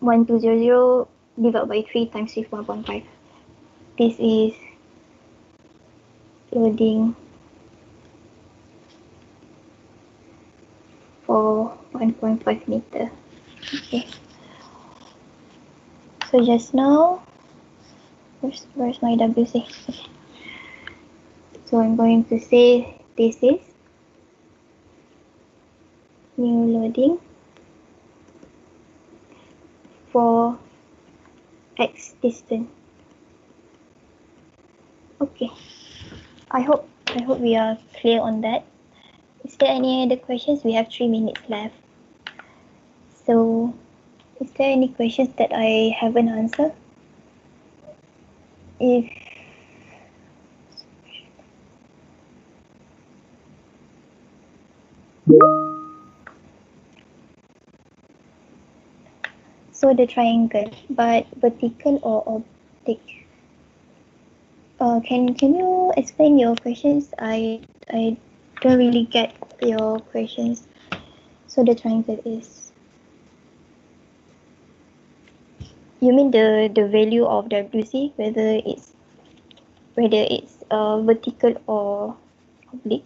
1200 divided by 3 times with 1.5. This is loading for 1.5 meter. Okay. So just now, where's my WC? Okay. So I'm going to say this is new loading for X distance. Okay. I hope we are clear on that. Is there any other questions? We have 3 minutes left. So, is there any questions that I haven't answered? If so the triangle, but vertical or oblique. Can you explain your questions? I don't really get your questions. So the triangle is. You mean the value of WC, whether it's vertical or oblique?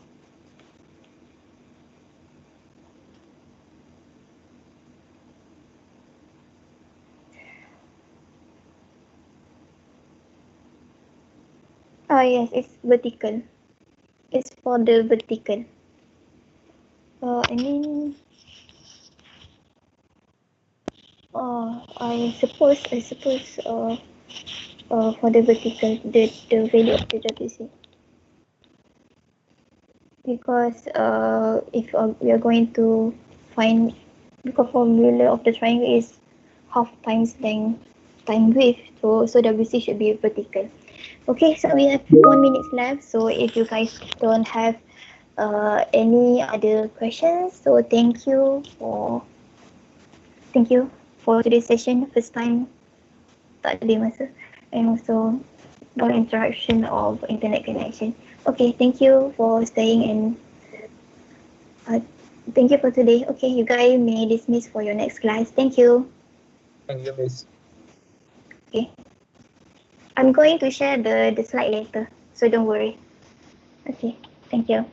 Yes, it's vertical. It's for the vertical. I mean, I suppose for the vertical, the value of the WC. Because if we are going to find, because formula of the triangle is half times length times width, so WC should be vertical. Okay, so we have 1 minute left. So if you guys don't have any other questions, so thank you for today's session. First time tak ada masa, and also no interruption of internet connection. Okay, thank you for staying, and thank you for today. Okay, you guys may dismiss for your next class. Thank you. Thank you, Miss. Okay. I'm going to share the slide later, so don't worry. Okay, thank you.